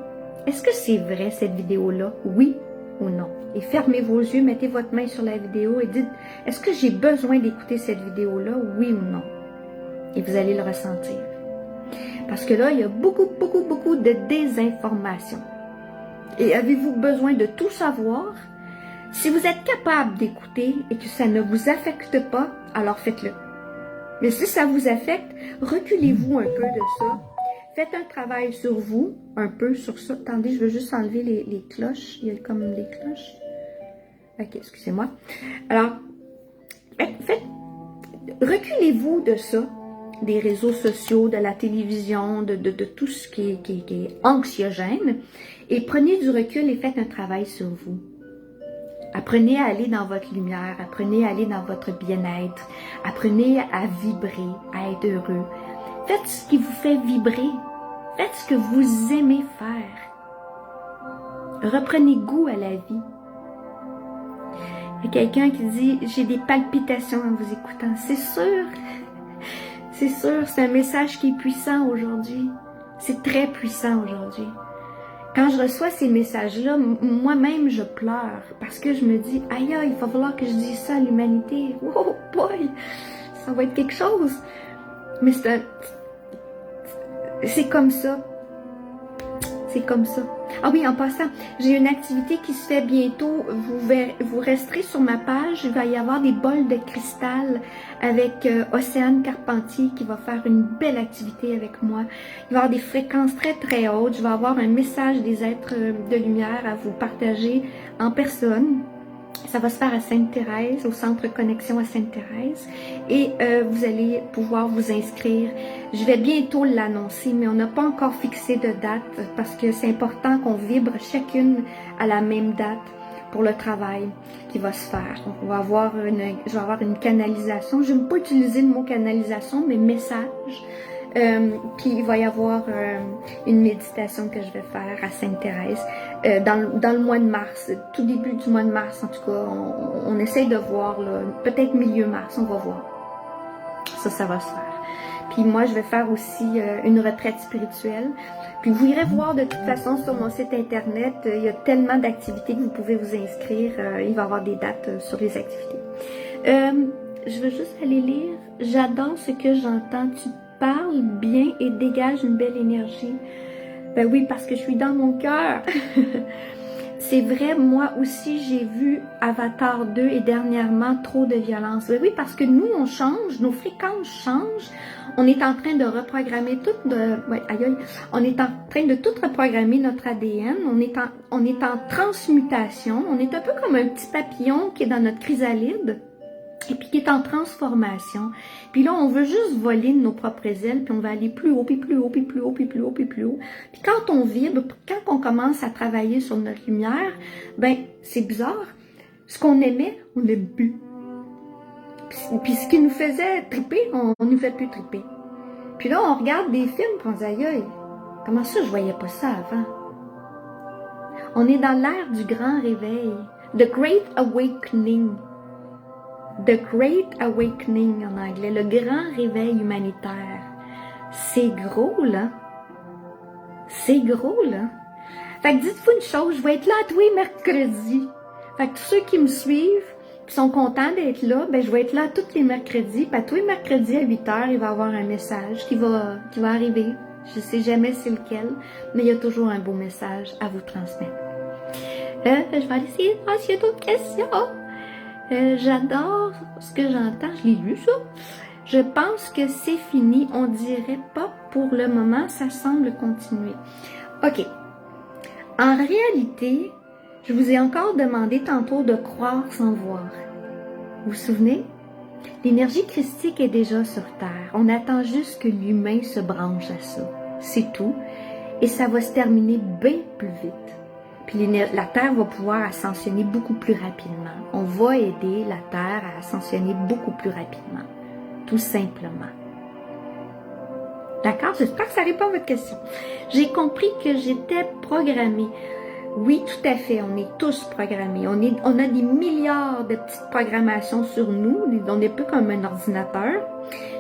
est-ce que c'est vrai cette vidéo-là? Oui ou non? Et fermez vos yeux, mettez votre main sur la vidéo et dites, est-ce que j'ai besoin d'écouter cette vidéo-là? Oui ou non? Et vous allez le ressentir. Parce que là, il y a beaucoup de désinformation. Et avez-vous besoin de tout savoir? Si vous êtes capable d'écouter et que ça ne vous affecte pas, alors faites-le. Mais si ça vous affecte, reculez-vous un peu de ça. Faites un travail sur vous, un peu sur ça. Attendez, je veux juste enlever les cloches. Il y a comme des cloches. Ok, excusez-moi. Alors, reculez-vous de ça, des réseaux sociaux, de la télévision, de tout ce qui est anxiogène, et prenez du recul et faites un travail sur vous. Apprenez à aller dans votre lumière, apprenez à aller dans votre bien-être, apprenez à vibrer, à être heureux. Faites ce qui vous fait vibrer, faites ce que vous aimez faire. Reprenez goût à la vie. Il y a quelqu'un qui dit « j'ai des palpitations en vous écoutant ». C'est sûr, c'est un message qui est puissant aujourd'hui. C'est très puissant aujourd'hui. Quand je reçois ces messages-là, moi-même, je pleure parce que je me dis, aïe, il va falloir que je dise ça à l'humanité. Oh boy, ça va être quelque chose. Mais c'est comme ça. C'est comme ça. Ah oui, en passant, j'ai une activité qui se fait bientôt. Vous resterez sur ma page. Il va y avoir des bols de cristal avec Océane Carpentier qui va faire une belle activité avec moi. Il va y avoir des fréquences très hautes. Je vais avoir un message des êtres de lumière à vous partager en personne. Ça va se faire à Sainte-Thérèse, au Centre Connexion à Sainte-Thérèse. Et vous allez pouvoir vous inscrire. Je vais bientôt l'annoncer, mais on n'a pas encore fixé de date parce que c'est important qu'on vibre chacune à la même date pour le travail qui va se faire. Donc, je vais avoir une canalisation. Je n'aime pas utiliser le mot canalisation, mais message. Puis il va y avoir une méditation que je vais faire à Sainte-Thérèse dans le mois de mars, tout début du mois de mars en tout cas. On essaye de voir, peut-être milieu mars, on va voir. Ça va se faire. Puis moi, je vais faire aussi une retraite spirituelle. Puis vous irez voir de toute façon sur mon site internet, il y a tellement d'activités que vous pouvez vous inscrire. Il va y avoir des dates sur les activités. Je veux juste aller lire. J'adore ce que j'entends. Tu parles bien et dégage une belle énergie. Ben oui, parce que je suis dans mon cœur. C'est vrai, moi aussi, j'ai vu Avatar 2 et dernièrement trop de violence. Ben oui, parce que nous, on change, nos fréquences changent. On est en train de reprogrammer on est en train de tout reprogrammer notre ADN. On est en transmutation. On est un peu comme un petit papillon qui est dans notre chrysalide et puis qui est en transformation. Puis là, on veut juste voler de nos propres ailes, puis on va aller plus haut, puis plus haut, puis plus haut, puis plus haut, puis plus haut. Puis quand on vibre, quand on commence à travailler sur notre lumière, ben c'est bizarre. Ce qu'on aimait, on n'aime plus. Puis ce qui nous faisait triper, on nous fait plus triper. Puis là, on regarde des films, puis on se dit, aïe, comment ça, je voyais pas ça avant? On est dans l'ère du grand réveil, the Great Awakening. The Great Awakening en anglais, le grand réveil humanitaire. C'est gros, là. C'est gros, là. Fait que dites-vous une chose, je vais être là tous les mercredis. Fait que tous ceux qui me suivent, qui sont contents d'être là, ben je vais être là tous les mercredis. Puis à tous les mercredis à 8 h, il va y avoir un message qui va arriver. Je sais jamais c'est lequel, mais il y a toujours un beau message à vous transmettre. Je vais aller essayer de voir s'il y a d'autres questions. J'adore ce que j'entends. Je l'ai lu, ça. Je pense que c'est fini. On dirait pas pour le moment. Ça semble continuer. OK. En réalité, je vous ai encore demandé tantôt de croire sans voir. Vous vous souvenez? L'énergie christique est déjà sur Terre. On attend juste que l'humain se branche à ça. C'est tout. Et ça va se terminer bien plus vite. Puis la Terre va pouvoir ascensionner beaucoup plus rapidement. On va aider la Terre à ascensionner beaucoup plus rapidement. Tout simplement. D'accord? J'espère que ça répond à votre question. J'ai compris que j'étais programmée. Oui, tout à fait, on est tous programmés. On a des milliards de petites programmations sur nous. On est peu comme un ordinateur.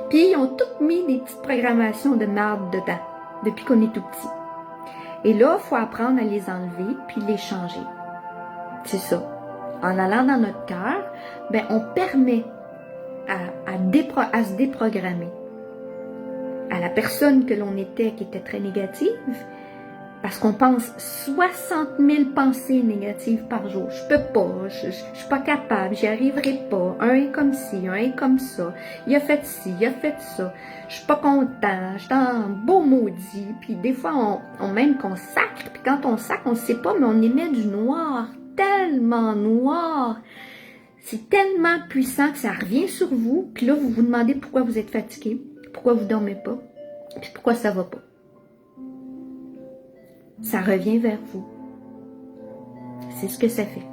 Puis, ils ont toutes mis des petites programmations de merde dedans, depuis qu'on est tout petit. Et là, il faut apprendre à les enlever, puis les changer. C'est ça. En allant dans notre cœur, ben, on permet à se déprogrammer. À la personne que l'on était, qui était très négative, parce qu'on pense 60 000 pensées négatives par jour. Je peux pas, je suis pas capable, j'y arriverai pas. Un est comme ci, un est comme ça. Il a fait ci, il a fait ça. Je suis pas content, je suis en beau maudit. Puis des fois, on même qu'on sacre. Puis quand on sacre, on sait pas, mais on émet du noir, tellement noir. C'est tellement puissant que ça revient sur vous. Puis là, vous vous demandez pourquoi vous êtes fatigué, pourquoi vous dormez pas, puis pourquoi ça va pas. Ça revient vers vous. C'est ce que ça fait.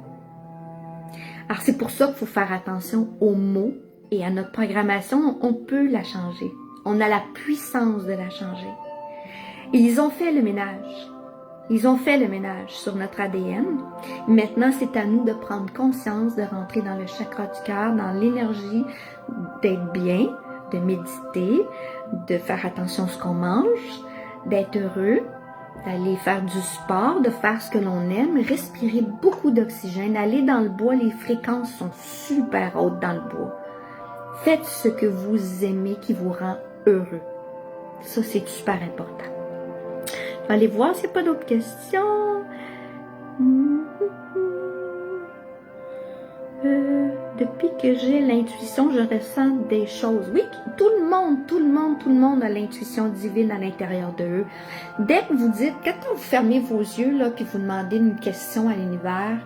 Alors, c'est pour ça qu'il faut faire attention aux mots et à notre programmation. On peut la changer. On a la puissance de la changer. Et ils ont fait le ménage. Ils ont fait le ménage sur notre ADN. Maintenant, c'est à nous de prendre conscience, de rentrer dans le chakra du cœur, dans l'énergie d'être bien, de méditer, de faire attention à ce qu'on mange, d'être heureux, d'aller faire du sport, de faire ce que l'on aime, respirer beaucoup d'oxygène, aller dans le bois, les fréquences sont super hautes dans le bois. Faites ce que vous aimez qui vous rend heureux. Ça, c'est super important. Je vais aller voir s'il n'y a pas d'autres questions. Depuis que j'ai l'intuition, je ressens des choses. Oui, tout le monde a l'intuition divine à l'intérieur d'eux. Dès que vous dites, quand vous fermez vos yeux, là, puis vous demandez une question à l'univers,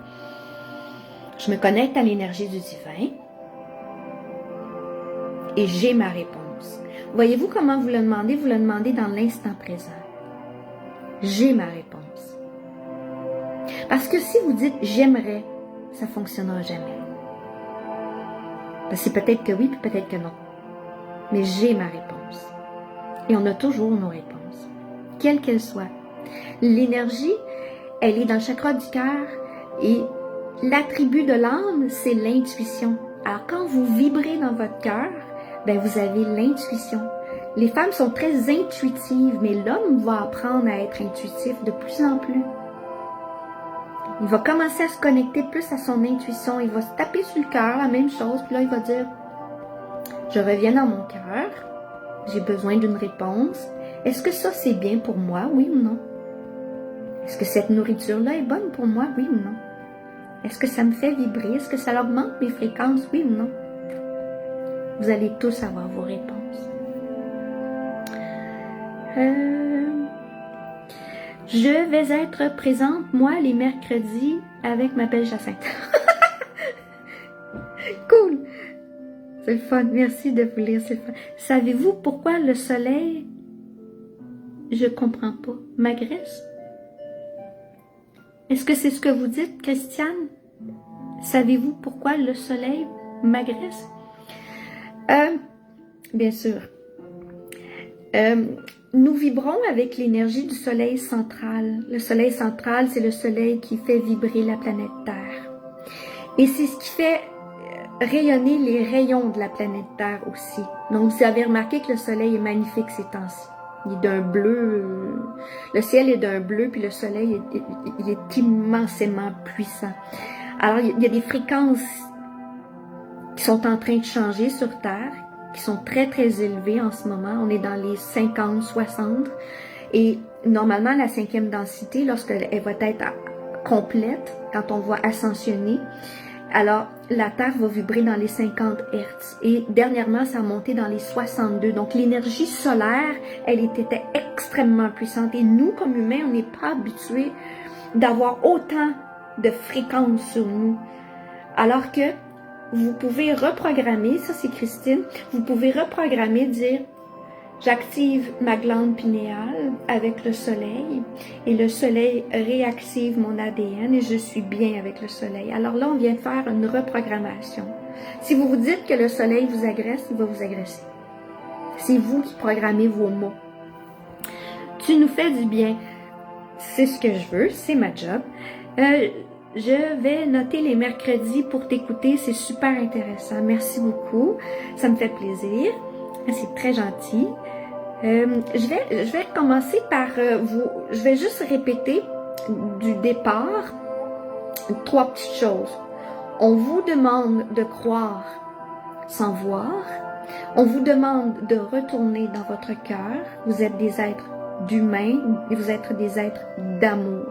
je me connecte à l'énergie du divin et j'ai ma réponse. Voyez-vous comment vous le demandez? Vous le demandez dans l'instant présent. J'ai ma réponse. Parce que si vous dites « j'aimerais », ça ne fonctionnera jamais. C'est peut-être que oui, puis peut-être que non. Mais j'ai ma réponse. Et on a toujours nos réponses, quelles qu'elles soient. L'énergie, elle est dans le chakra du cœur et l'attribut de l'âme, c'est l'intuition. Alors quand vous vibrez dans votre cœur, ben vous avez l'intuition. Les femmes sont très intuitives, mais l'homme va apprendre à être intuitif de plus en plus. Il va commencer à se connecter plus à son intuition. Il va se taper sur le cœur, la même chose. Puis là, il va dire, je reviens dans mon cœur. J'ai besoin d'une réponse. Est-ce que ça, c'est bien pour moi, oui ou non? Est-ce que cette nourriture-là est bonne pour moi, oui ou non? Est-ce que ça me fait vibrer? Est-ce que ça augmente mes fréquences, oui ou non? Vous allez tous avoir vos réponses. Je vais être présente, moi, les mercredis, avec ma belle Jacinthe. Cool! C'est le fun. Merci de vous lire, c'est le fun. Savez-vous pourquoi le soleil, je comprends pas, m'agresse? Est-ce que c'est ce que vous dites, Christiane? Savez-vous pourquoi le soleil m'agresse? Bien sûr. Nous vibrons avec l'énergie du soleil central. Le soleil central, c'est le soleil qui fait vibrer la planète Terre. Et c'est ce qui fait rayonner les rayons de la planète Terre aussi. Donc, vous avez remarqué que le soleil est magnifique ces temps-ci. Il est d'un bleu, le ciel est d'un bleu, puis le soleil il est immensément puissant. Alors, il y a des fréquences qui sont en train de changer sur Terre, qui sont très, très élevées en ce moment. On est dans les 50, 60. Et normalement, la 5e densité, lorsqu'elle va être complète, quand on va ascensionner, alors la Terre va vibrer dans les 50 Hz. Et dernièrement, ça a monté dans les 62. Donc, l'énergie solaire, elle était extrêmement puissante. Et nous, comme humains, on n'est pas habitués d'avoir autant de fréquences sur nous. Alors que vous pouvez reprogrammer, ça c'est Christine, vous pouvez reprogrammer, dire j'active ma glande pinéale avec le soleil et le soleil réactive mon ADN et je suis bien avec le soleil. Alors là, on vient faire une reprogrammation. Si vous vous dites que le soleil vous agresse, il va vous agresser. C'est vous qui programmez vos mots. Tu nous fais du bien. C'est ce que je veux, c'est ma job. Je vais noter les mercredis pour t'écouter. C'est super intéressant. Merci beaucoup. Ça me fait plaisir. C'est très gentil. Je vais commencer par je vais juste répéter du départ 3 petites choses. On vous demande de croire sans voir. On vous demande de retourner dans votre cœur. Vous êtes des êtres d'humains et vous êtes des êtres d'amour.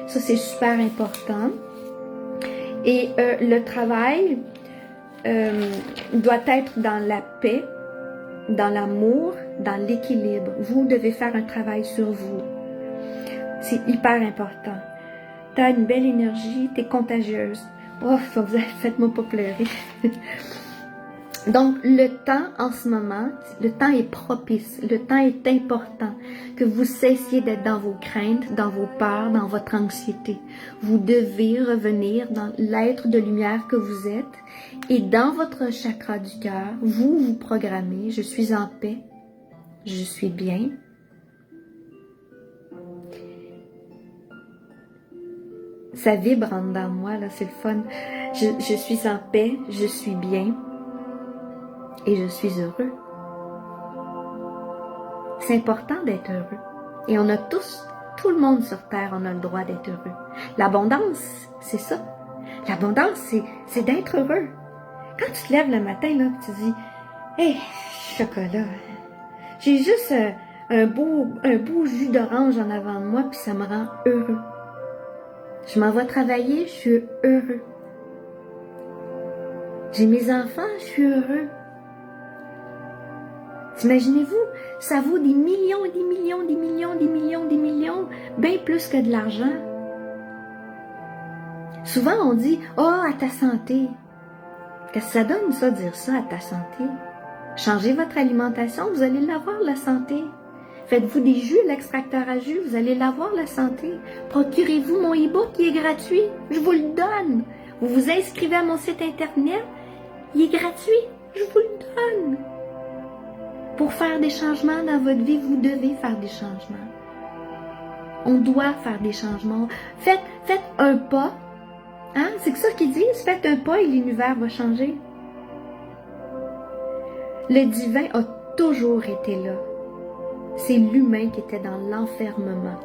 Ça, c'est super important. Et le travail doit être dans la paix, dans l'amour, dans l'équilibre. Vous devez faire un travail sur vous. C'est hyper important. Tu as une belle énergie, tu es contagieuse. Oh, faites-moi pas pleurer. Donc, le temps en ce moment, le temps est propice, le temps est important que vous cessiez d'être dans vos craintes, dans vos peurs, dans votre anxiété. Vous devez revenir dans l'être de lumière que vous êtes et dans votre chakra du cœur, vous vous programmez, je suis en paix, je suis bien. Ça vibre en dedans de moi, là, c'est le fun. Je suis en paix, je suis bien. Et je suis heureux. C'est important d'être heureux. Et on a tous, tout le monde sur Terre, on a le droit d'être heureux. L'abondance, c'est ça. L'abondance, c'est d'être heureux. Quand tu te lèves le matin, là, tu dis, « Hey, chocolat, j'ai juste un beau jus d'orange en avant de moi, puis ça me rend heureux. Je m'en vais travailler, je suis heureux. J'ai mes enfants, je suis heureux. » Imaginez-vous, ça vaut des millions et des millions, des millions, des millions, des millions, bien plus que de l'argent. Souvent, on dit « Ah, à ta santé ». Qu'est-ce que ça donne, ça, dire ça, à ta santé? Changez votre alimentation, vous allez l'avoir, la santé. Faites-vous des jus, l'extracteur à jus, vous allez l'avoir, la santé. Procurez-vous mon e-book, il est gratuit, je vous le donne. Vous vous inscrivez à mon site internet, il est gratuit, je vous le donne. Pour faire des changements dans votre vie, vous devez faire des changements. On doit faire des changements. Faites un pas. Hein? C'est que ça qu'ils disent. Faites un pas et l'univers va changer. Le divin a toujours été là. C'est l'humain qui était dans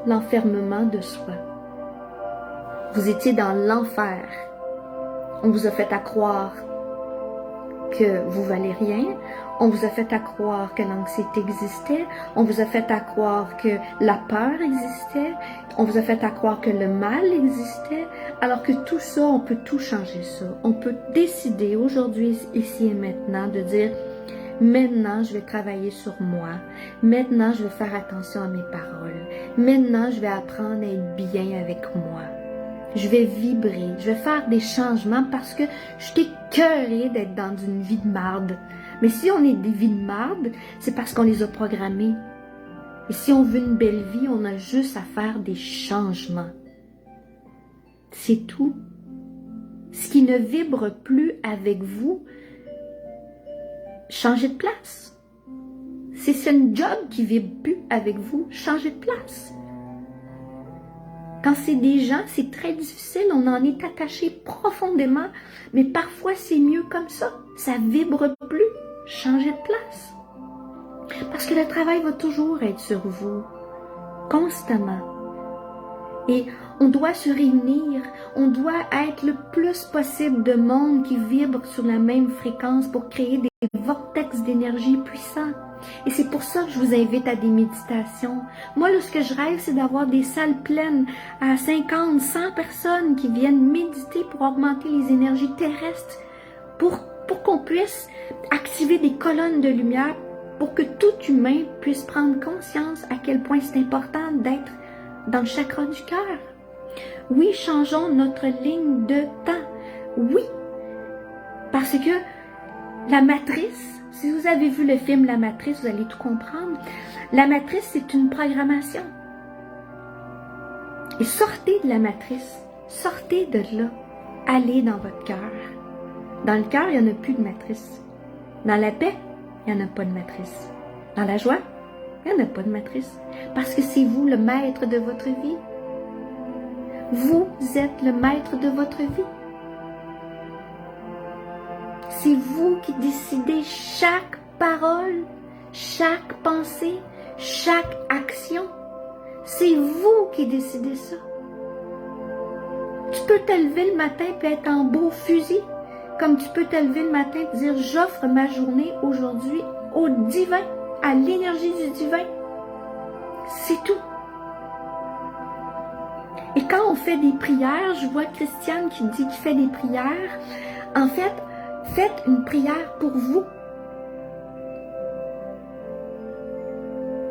l'enfermement de soi. Vous étiez dans l'enfer. On vous a fait à croire que vous valez rien. On vous a fait à croire que l'anxiété existait. On vous a fait à croire que la peur existait. On vous a fait à croire que le mal existait. Alors que tout ça, on peut tout changer ça. On peut décider aujourd'hui, ici et maintenant, de dire « Maintenant, je vais travailler sur moi. Maintenant, je vais faire attention à mes paroles. Maintenant, je vais apprendre à être bien avec moi. » Je vais vibrer, je vais faire des changements parce que je suis écœurée d'être dans une vie de marde. Mais si on est des vies de marde, c'est parce qu'on les a programmées. Et si on veut une belle vie, on a juste à faire des changements. C'est tout. Ce qui ne vibre plus avec vous, changez de place. Si c'est un job qui ne vibre plus avec vous, changez de place. Quand c'est des gens, c'est très difficile, on en est attaché profondément, mais parfois c'est mieux comme ça, ça vibre plus, changez de place. Parce que le travail va toujours être sur vous, constamment. Et on doit se réunir, on doit être le plus possible de monde qui vibre sur la même fréquence pour créer des vortex d'énergie puissants. Et c'est pour ça que je vous invite à des méditations. Moi, là, ce que je rêve, c'est d'avoir des salles pleines à 50, 100 personnes qui viennent méditer pour augmenter les énergies terrestres, pour qu'on puisse activer des colonnes de lumière, pour que tout humain puisse prendre conscience à quel point c'est important d'être dans le chakra du cœur. Oui, changeons notre ligne de temps. Oui, parce que la matrice, si vous avez vu le film La Matrice, vous allez tout comprendre. La matrice, c'est une programmation. Et sortez de la matrice. Sortez de là. Allez dans votre cœur. Dans le cœur, il n'y en a plus de matrice. Dans la paix, il n'y en a pas de matrice. Dans la joie, il n'y en a pas de matrice. Parce que c'est vous le maître de votre vie. Vous êtes le maître de votre vie. C'est vous qui décidez chaque parole, chaque pensée, chaque action. C'est vous qui décidez ça. Tu peux te lever le matin et être en beau fusil, comme tu peux te lever le matin et dire « J'offre ma journée aujourd'hui au divin, à l'énergie du divin. » C'est tout. Et quand on fait des prières, je vois Christiane qui dit qu'il fait des prières. En fait, faites une prière pour vous.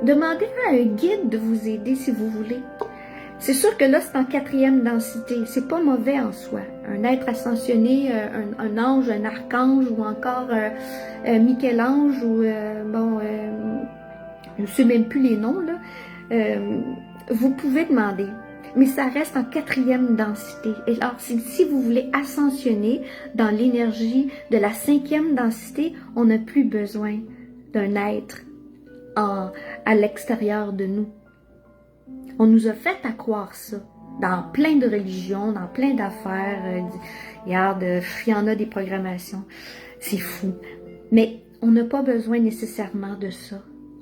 Demandez à un guide de vous aider si vous voulez. C'est sûr que là, c'est en 4e densité. C'est pas mauvais en soi. Un être ascensionné, un ange, un archange ou encore Michel-Ange ou je ne sais même plus les noms là. Vous pouvez demander. Mais ça reste en 4e densité. Et alors, si vous voulez ascensionner dans l'énergie de la 5e densité, on n'a plus besoin d'un être à l'extérieur de nous. On nous a fait à croire ça dans plein de religions, dans plein d'affaires. Regarde, il y en a des programmations. C'est fou. Mais on n'a pas besoin nécessairement de ça.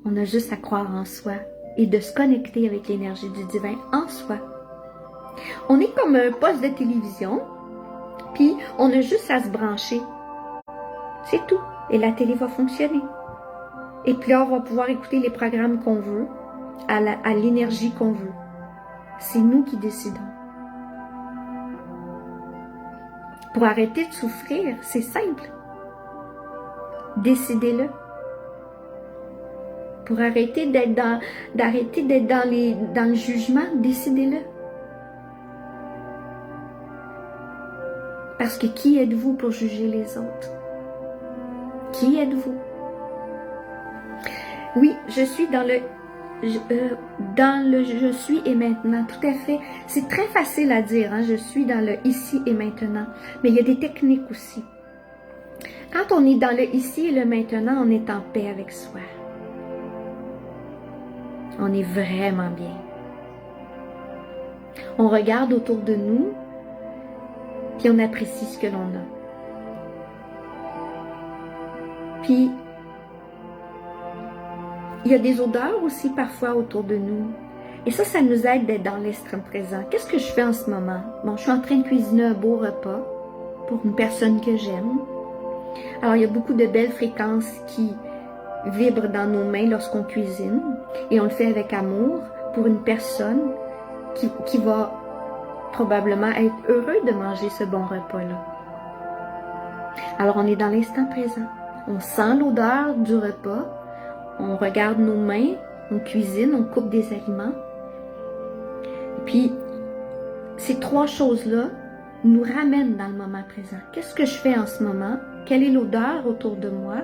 On a juste à croire en soi et de se connecter avec l'énergie du divin en soi. On est comme un poste de télévision, puis on a juste à se brancher. C'est tout. Et la télé va fonctionner. Et puis là, on va pouvoir écouter les programmes qu'on veut, à l'énergie qu'on veut. C'est nous qui décidons. Pour arrêter de souffrir, c'est simple. Décidez-le. Pour arrêter d'être dans le jugement, décidez-le. Parce que qui êtes-vous pour juger les autres? Qui êtes-vous? Oui, je suis dans le je suis et maintenant, tout à fait. C'est très facile à dire, hein, je suis dans le ici et maintenant. Mais il y a des techniques aussi. Quand on est dans le ici et le maintenant, on est en paix avec soi. On est vraiment bien. On regarde autour de nous, puis on apprécie ce que l'on a. Puis, il y a des odeurs aussi parfois autour de nous. Et ça nous aide d'être dans l'instant présent. Qu'est-ce que je fais en ce moment? Bon, je suis en train de cuisiner un beau repas pour une personne que j'aime. Alors, il y a beaucoup de belles fréquences qui vibrent dans nos mains lorsqu'on cuisine. Et on le fait avec amour pour une personne qui va probablement être heureux de manger ce bon repas-là. Alors, on est dans l'instant présent. On sent l'odeur du repas. On regarde nos mains, on cuisine, on coupe des aliments. Et puis, ces trois choses-là nous ramènent dans le moment présent. Qu'est-ce que je fais en ce moment? Quelle est l'odeur autour de moi?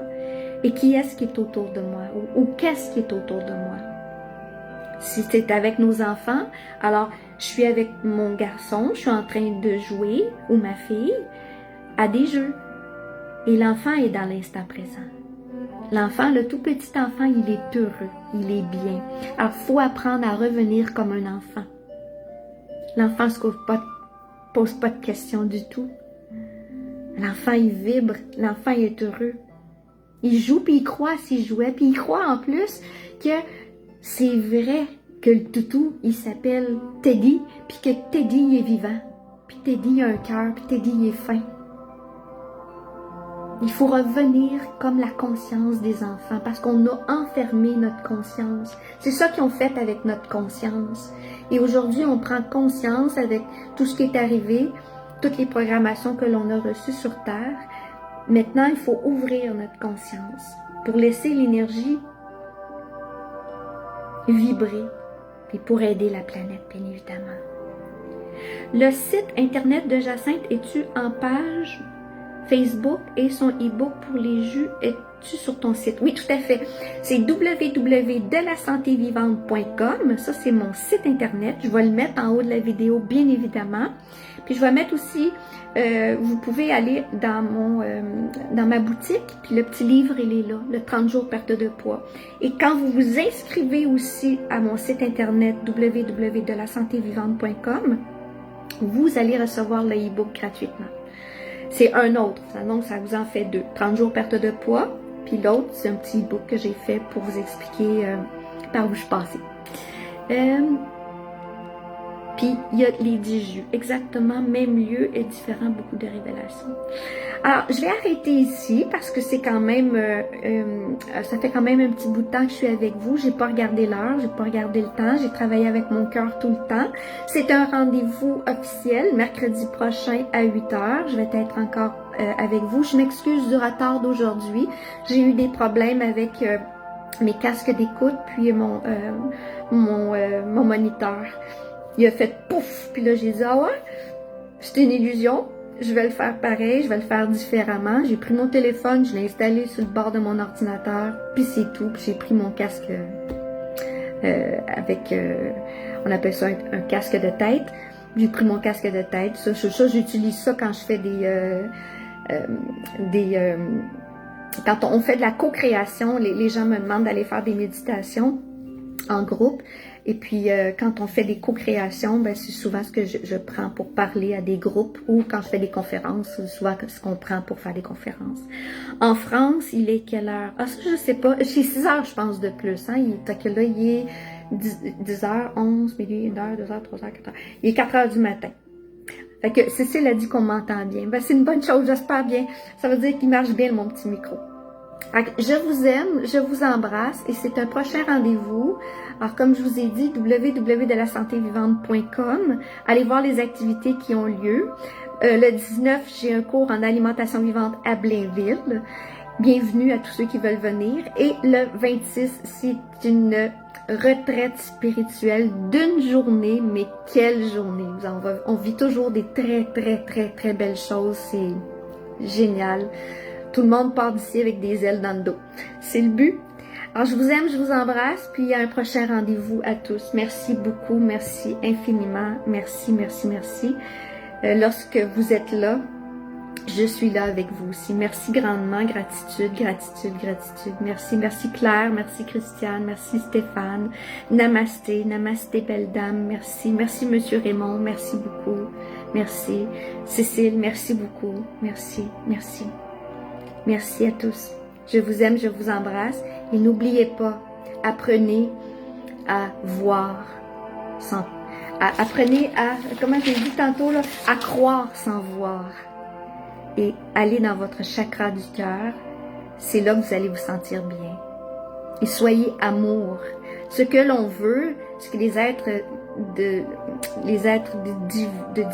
Et qui est-ce qui est autour de moi? Ou qu'est-ce qui est autour de moi? Si c'est avec nos enfants, alors je suis avec mon garçon, je suis en train de jouer, ou ma fille, à des jeux. Et l'enfant est dans l'instant présent. L'enfant, le tout petit enfant, il est heureux, il est bien. Alors, il faut apprendre à revenir comme un enfant. L'enfant ne se pose pas de questions du tout. L'enfant, il vibre, l'enfant, il est heureux. Il joue, puis il croit à ses jouets, puis il croit en plus que c'est vrai que le toutou, il s'appelle Teddy, puis que Teddy, il est vivant. Puis Teddy, il a un cœur, puis Teddy, il est fin. Il faut revenir comme la conscience des enfants parce qu'on a enfermé notre conscience. C'est ça qu'ils ont fait avec notre conscience. Et aujourd'hui, on prend conscience avec tout ce qui est arrivé, toutes les programmations que l'on a reçues sur Terre. Maintenant, il faut ouvrir notre conscience pour laisser l'énergie vibrer et pour aider la planète, bien évidemment. Le site Internet de Jacinthe, es-tu en page Facebook et son e-book pour les jus, es-tu sur ton site? Oui, tout à fait. C'est www.delasantévivante.com. Ça, c'est mon site Internet. Je vais le mettre en haut de la vidéo, bien évidemment. Puis, je vais mettre aussi, vous pouvez aller dans ma boutique, puis le petit livre, il est là, le 30 jours perte de poids. Et quand vous vous inscrivez aussi à mon site Internet www.delasantévivante.com, vous allez recevoir le e-book gratuitement. C'est un autre, donc ça vous en fait deux. 30 jours perte de poids, puis l'autre, c'est un petit e-book que j'ai fait pour vous expliquer par où je passais. Puis il y a les 10 jus, exactement même lieu et différent, beaucoup de révélations. Alors, je vais arrêter ici parce que c'est quand même, ça fait quand même un petit bout de temps que je suis avec vous. J'ai pas regardé l'heure, j'ai pas regardé le temps, j'ai travaillé avec mon cœur tout le temps. C'est un rendez-vous officiel, mercredi prochain à 8h. Je vais être encore avec vous. Je m'excuse du retard d'aujourd'hui. J'ai eu des problèmes avec mes casques d'écoute puis mon moniteur. Il a fait pouf, puis là j'ai dit ah ouais, c'était une illusion, je vais le faire pareil, je vais le faire différemment. J'ai pris mon téléphone, je l'ai installé sur le bord de mon ordinateur, puis c'est tout. Puis j'ai pris mon casque avec, on appelle ça un casque de tête. J'ai pris mon casque de tête, ça j'utilise ça quand je fais quand on fait de la co-création, les gens me demandent d'aller faire des méditations en groupe. Et puis, quand on fait des co-créations, ben, c'est souvent ce que je prends pour parler à des groupes, ou quand je fais des conférences, c'est souvent ce qu'on prend pour faire des conférences. En France, il est quelle heure? Ah, ça, je sais pas. C'est 6 heures, je pense, de plus. Hein? Il est 10h, 11, midi, 1h, 2h, 3h, 4h. Il est 4h du matin. Fait que Cécile a dit qu'on m'entend bien. Ben, c'est une bonne chose, j'espère bien. Ça veut dire qu'il marche bien, mon petit micro. Je vous aime, je vous embrasse et c'est un prochain rendez-vous. Alors, comme je vous ai dit, www.delasantévivante.com. Allez voir les activités qui ont lieu. Le 19, j'ai un cours en alimentation vivante à Blainville. Bienvenue à tous ceux qui veulent venir. Et le 26, c'est une retraite spirituelle d'une journée, mais quelle journée! On vit toujours des très, très, très, très belles choses. C'est génial. Tout le monde part d'ici avec des ailes dans le dos. C'est le but. Alors, je vous aime, je vous embrasse, puis à un prochain rendez-vous à tous. Merci beaucoup, merci infiniment, merci, merci, merci. Lorsque vous êtes là, je suis là avec vous aussi. Merci grandement, gratitude, gratitude, gratitude. Merci, merci Claire, merci Christiane, merci Stéphane. Namasté, namasté belle dame, merci. Merci Monsieur Raymond, merci beaucoup. Merci. Cécile, merci beaucoup. Merci, merci. Merci à tous. Je vous aime, je vous embrasse. Et n'oubliez pas, apprenez à voir sans... apprenez à, comment j'ai dit tantôt, là, à croire sans voir. Et allez dans votre chakra du cœur. C'est là que vous allez vous sentir bien. Et soyez amour. Ce que l'on veut, ce que les êtres de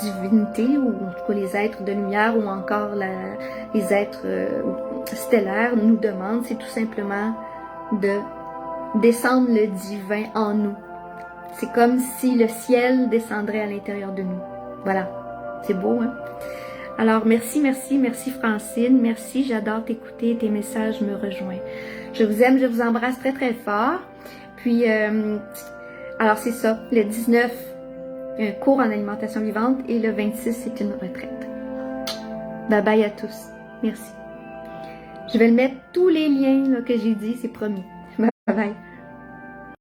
divinité, ou en tout cas les êtres de lumière, ou encore les êtres stellaires nous demandent, c'est tout simplement de descendre le divin en nous. C'est comme si le ciel descendrait à l'intérieur de nous. Voilà, c'est beau, hein? Alors, merci, merci, merci Francine, merci, j'adore t'écouter, tes messages me rejoignent. Je vous aime, je vous embrasse très très fort. Puis, alors c'est ça, le 19, un cours en alimentation vivante, et le 26, c'est une retraite. Bye bye à tous, merci. Je vais mettre tous les liens là, que j'ai dit, c'est promis. Bye bye.